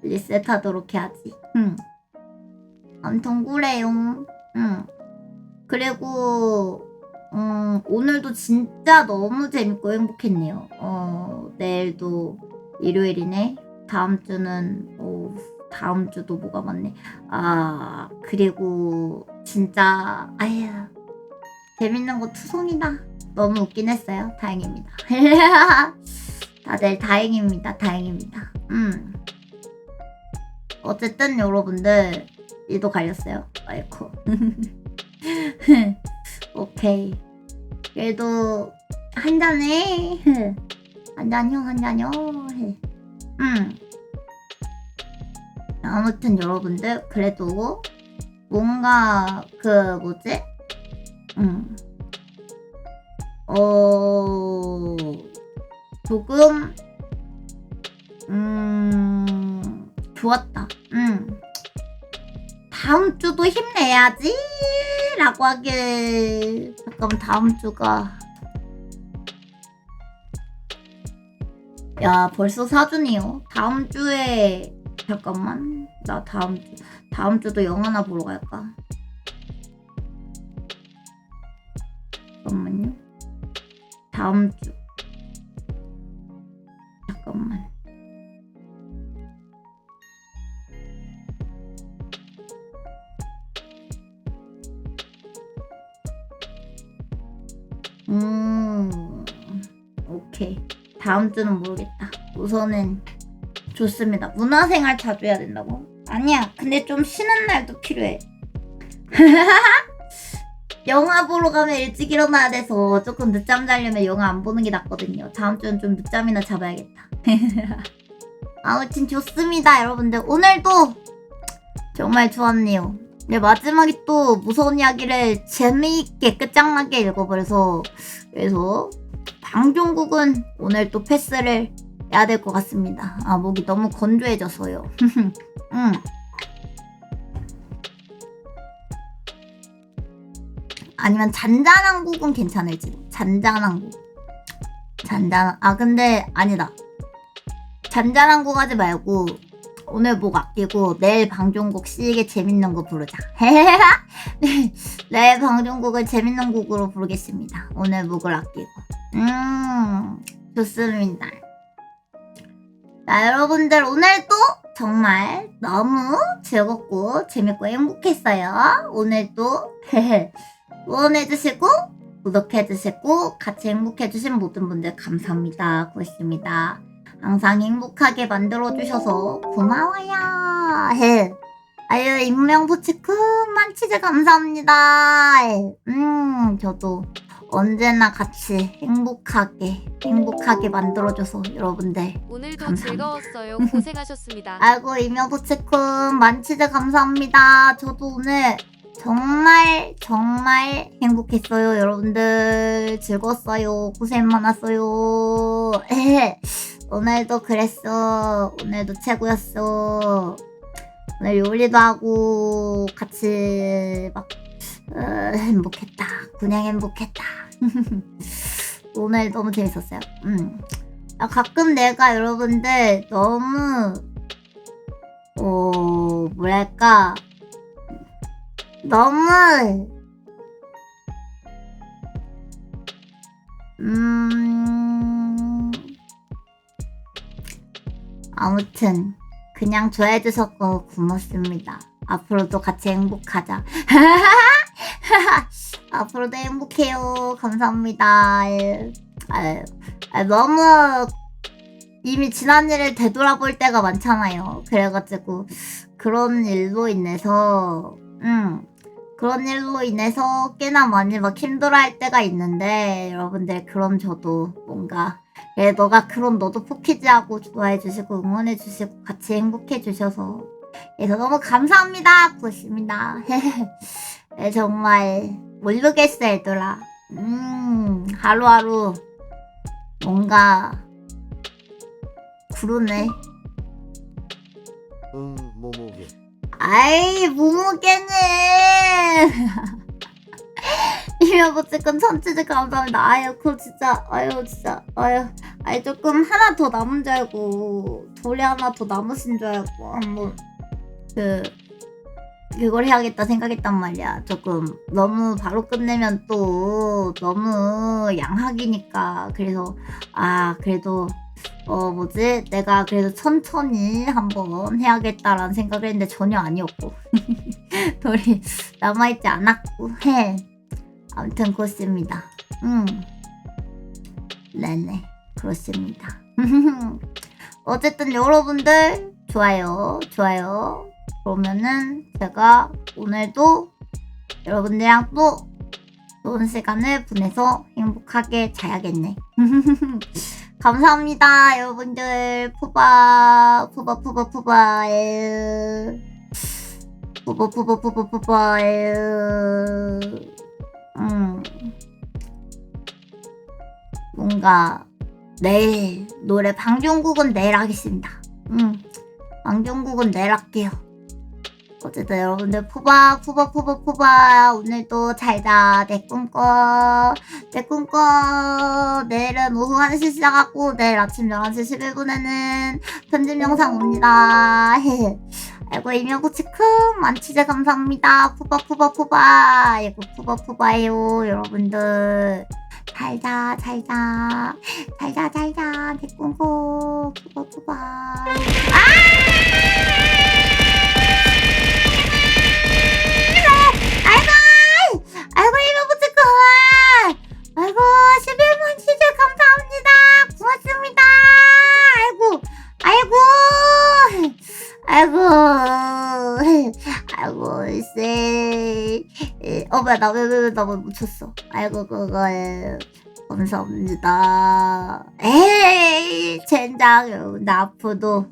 A: 리셋하도록 해야지. 아무튼 그래요. 그리고 오늘도 진짜 너무 재밌고 행복했네요. 내일도 일요일이네. 다음 주도 뭐가 많네. 그리고 진짜 재밌는 거 투성이다. 너무 웃긴 했어요. 다행입니다. 다들 다행입니다. 어쨌든 여러분들 이도 갈렸어요. 아이고. 오케이. 그래도 한잔해. 한잔요. 아무튼 여러분들 그래도 뭔가 조금 좋았다. 다음 주도 힘내야지 라고 하길. 잠깐만, 다음 주가 벌써 4주네요. 다음 주에 잠깐만, 나 다음 주도 영화나 보러 갈까? 잠깐만요. 다음 주 잠깐만. 오케이. 다음 주는 모르겠다. 우선은 좋습니다. 문화생활 자주 해야 된다고? 아니야. 근데 좀 쉬는 날도 필요해. 영화 보러 가면 일찍 일어나야 돼서 조금 늦잠 자려면 영화 안 보는 게 낫거든요. 다음 주는 좀 늦잠이나 잡아야겠다. 아무튼 좋습니다, 여러분들. 오늘도 정말 좋았네요. 네, 마지막에 또 무서운 이야기를 재미있게 끝장나게 읽어버려서 그래서 방종국은 오늘 또 패스를 해야 될 것 같습니다. 아, 목이 너무 건조해져서요. 아니면 잔잔한 곡은 괜찮을지도. 잔잔한 곡. 아, 근데 아니다. 잔잔한 곡 하지 말고 오늘 목 아끼고 내일 방종곡 시게 재밌는 거 부르자. 내일 방종곡을 재밌는 곡으로 부르겠습니다. 오늘 목을 아끼고. 좋습니다. 자, 여러분들 오늘도 정말 너무 즐겁고 재밌고 행복했어요. 오늘도 응원해주시고 구독해주시고 같이 행복해주신 모든 분들 감사합니다. 고맙습니다. 항상 행복하게 만들어주셔서 고마워요. 아유, 익명부치크 만치즈 감사합니다. 저도 언제나 같이 행복하게 만들어줘서 여러분들
B: 오늘도
A: 감사합니다.
B: 즐거웠어요. 고생하셨습니다.
A: 아이고, 익명부치크 만치즈 감사합니다. 저도 오늘 정말 행복했어요. 여러분들 즐거웠어요. 고생 많았어요. 오늘도 그랬어. 오늘도 최고였어. 오늘 요리도 하고 같이 막 행복했다. 그냥 행복했다. 오늘 너무 재밌었어요. 가끔 내가 여러분들 너무 뭐랄까 너무 아무튼 그냥 좋아해주셔서 고맙습니다. 앞으로도 같이 행복하자. 앞으로도 행복해요. 감사합니다. 너무 이미 지난 일을 되돌아볼 때가 많잖아요. 그래가지고 그런 일로 인해서 꽤나 많이 막 힘들어할 때가 있는데 여러분들 그럼 저도 뭔가 그럼 너도 포키즈하고 좋아해주시고 응원해주시고 같이 행복해주셔서 그래서 너무 감사합니다. 고맙습니다. 정말 모르겠어 얘들아. 하루하루 뭔가 구르네.
C: 모모게.
A: 아이, 모모게는 이명부치건 천치즈 감사합니다. 아유, 그거 진짜, 아유, 조금 하나 더 남은 줄 알고, 돌이 하나 더 남으신 줄 알고, 한번, 그걸 해야겠다 생각했단 말이야. 조금, 너무 바로 끝내면 또, 너무 양학이니까. 그래서, 그래도, 내가 그래도 천천히 한번 해야겠다라는 생각을 했는데 전혀 아니었고. 돌이 남아있지 않았고, 아무튼 그렇습니다. 네네, 그렇습니다. 어쨌든 여러분들 좋아요. 그러면은 제가 오늘도 여러분들이랑 또 좋은 시간을 보내서 행복하게 자야겠네. 감사합니다, 여러분들. 푸바. 뭔가 내일 노래 방종국은 내일 하겠습니다. 방종국은 내일 할게요. 어쨌든 여러분들 푸바. 오늘도 잘자. 내 꿈꿔. 내일은 오후 1시 시작하고 내일 아침 11시 11분에는 편집 영상 옵니다. 아이고, 이명구치크 만치즈 감사합니다. 푸바. 아이고, 푸바예요, 여러분들. 잘자. 내 꿈꿔. 푸바. 아이고, 이명구치크. 아이고, 11만 치즈 감사합니다. 고맙습니다. 아이고, 뭐야 나 왜 묻혔어. 아이고 그걸 감사합니다. 에이 젠장 여러분 나 앞으로도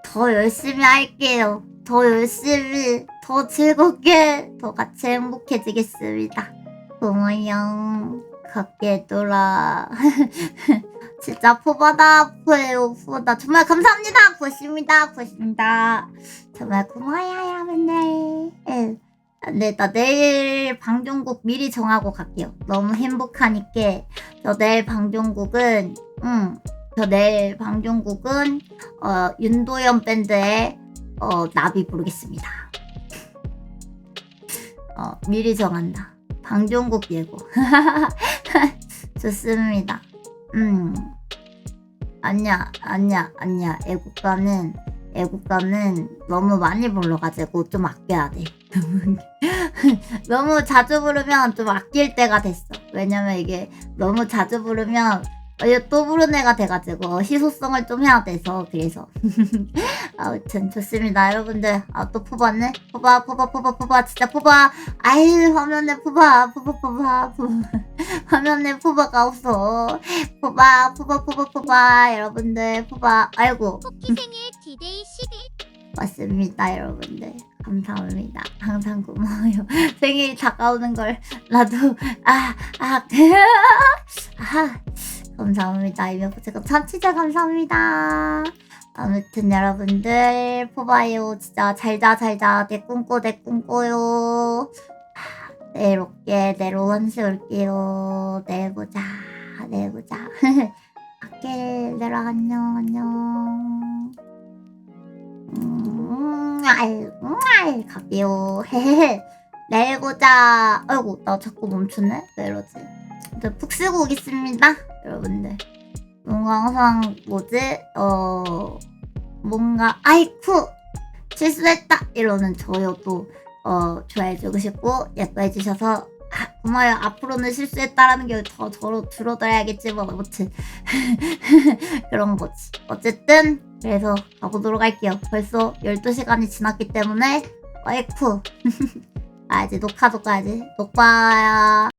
A: 더 열심히 할게요. 더 열심히 더 즐겁게 더 같이 행복해지겠습니다. 고마워요. 갈게 놀아. 진짜 포바다 아프해요 포바다 정말 감사합니다. 고맙습니다. 정말 고마워요 여러분들. 네, 나 내일 방종국 미리 정하고 갈게요. 너무 행복하니까 저 내일 방종국은 윤도현 밴드의 나비 부르겠습니다. 미리 정한다. 방종국 예고. 좋습니다. 아니야. 애국가는 너무 많이 불러가지고 좀 아껴야 돼. 너무 자주 부르면 좀 아낄 때가 됐어. 왜냐면 이게 너무 자주 부르면 또 부른 애가 돼가지고 희소성을 좀 해야 돼서 그래서 아무튼 좋습니다 여러분들. 또 포바네. 포바 진짜 포바. 아이 화면에 포바 화면에 포바가 없어. 포바 여러분들 포바. 아이고
B: 토끼 생일 디데이 10일.
A: 맞습니다 여러분들. 감사합니다. 항상 고마워요. 생일이 다가오는 걸 나도 감사합니다. 이명포체가 참 진짜 감사합니다. 아무튼 여러분들 포바요 진짜 잘자 내 꿈꿔요. 내일 올게. 내일 원시 올게요. 내일 보자. 갈게. 내일 안녕. 갈게요. 내일 보자. 아이고 나 자꾸 멈추네. 왜 이러지? 푹 쓰고 오겠습니다 여러분들. 뭔가 항상 뭔가 아이쿠 실수했다 이러는 저여도 좋아해주고 싶고 예뻐해주셔서 고마워요. 앞으로는 실수했다라는 게 더 저로 줄어들어야겠지 뭐 아무튼 그런 거지. 어쨌든 그래서 가보도록 할게요. 벌써 12시간이 지났기 때문에 아이쿠 이제 녹화야지. 녹화야.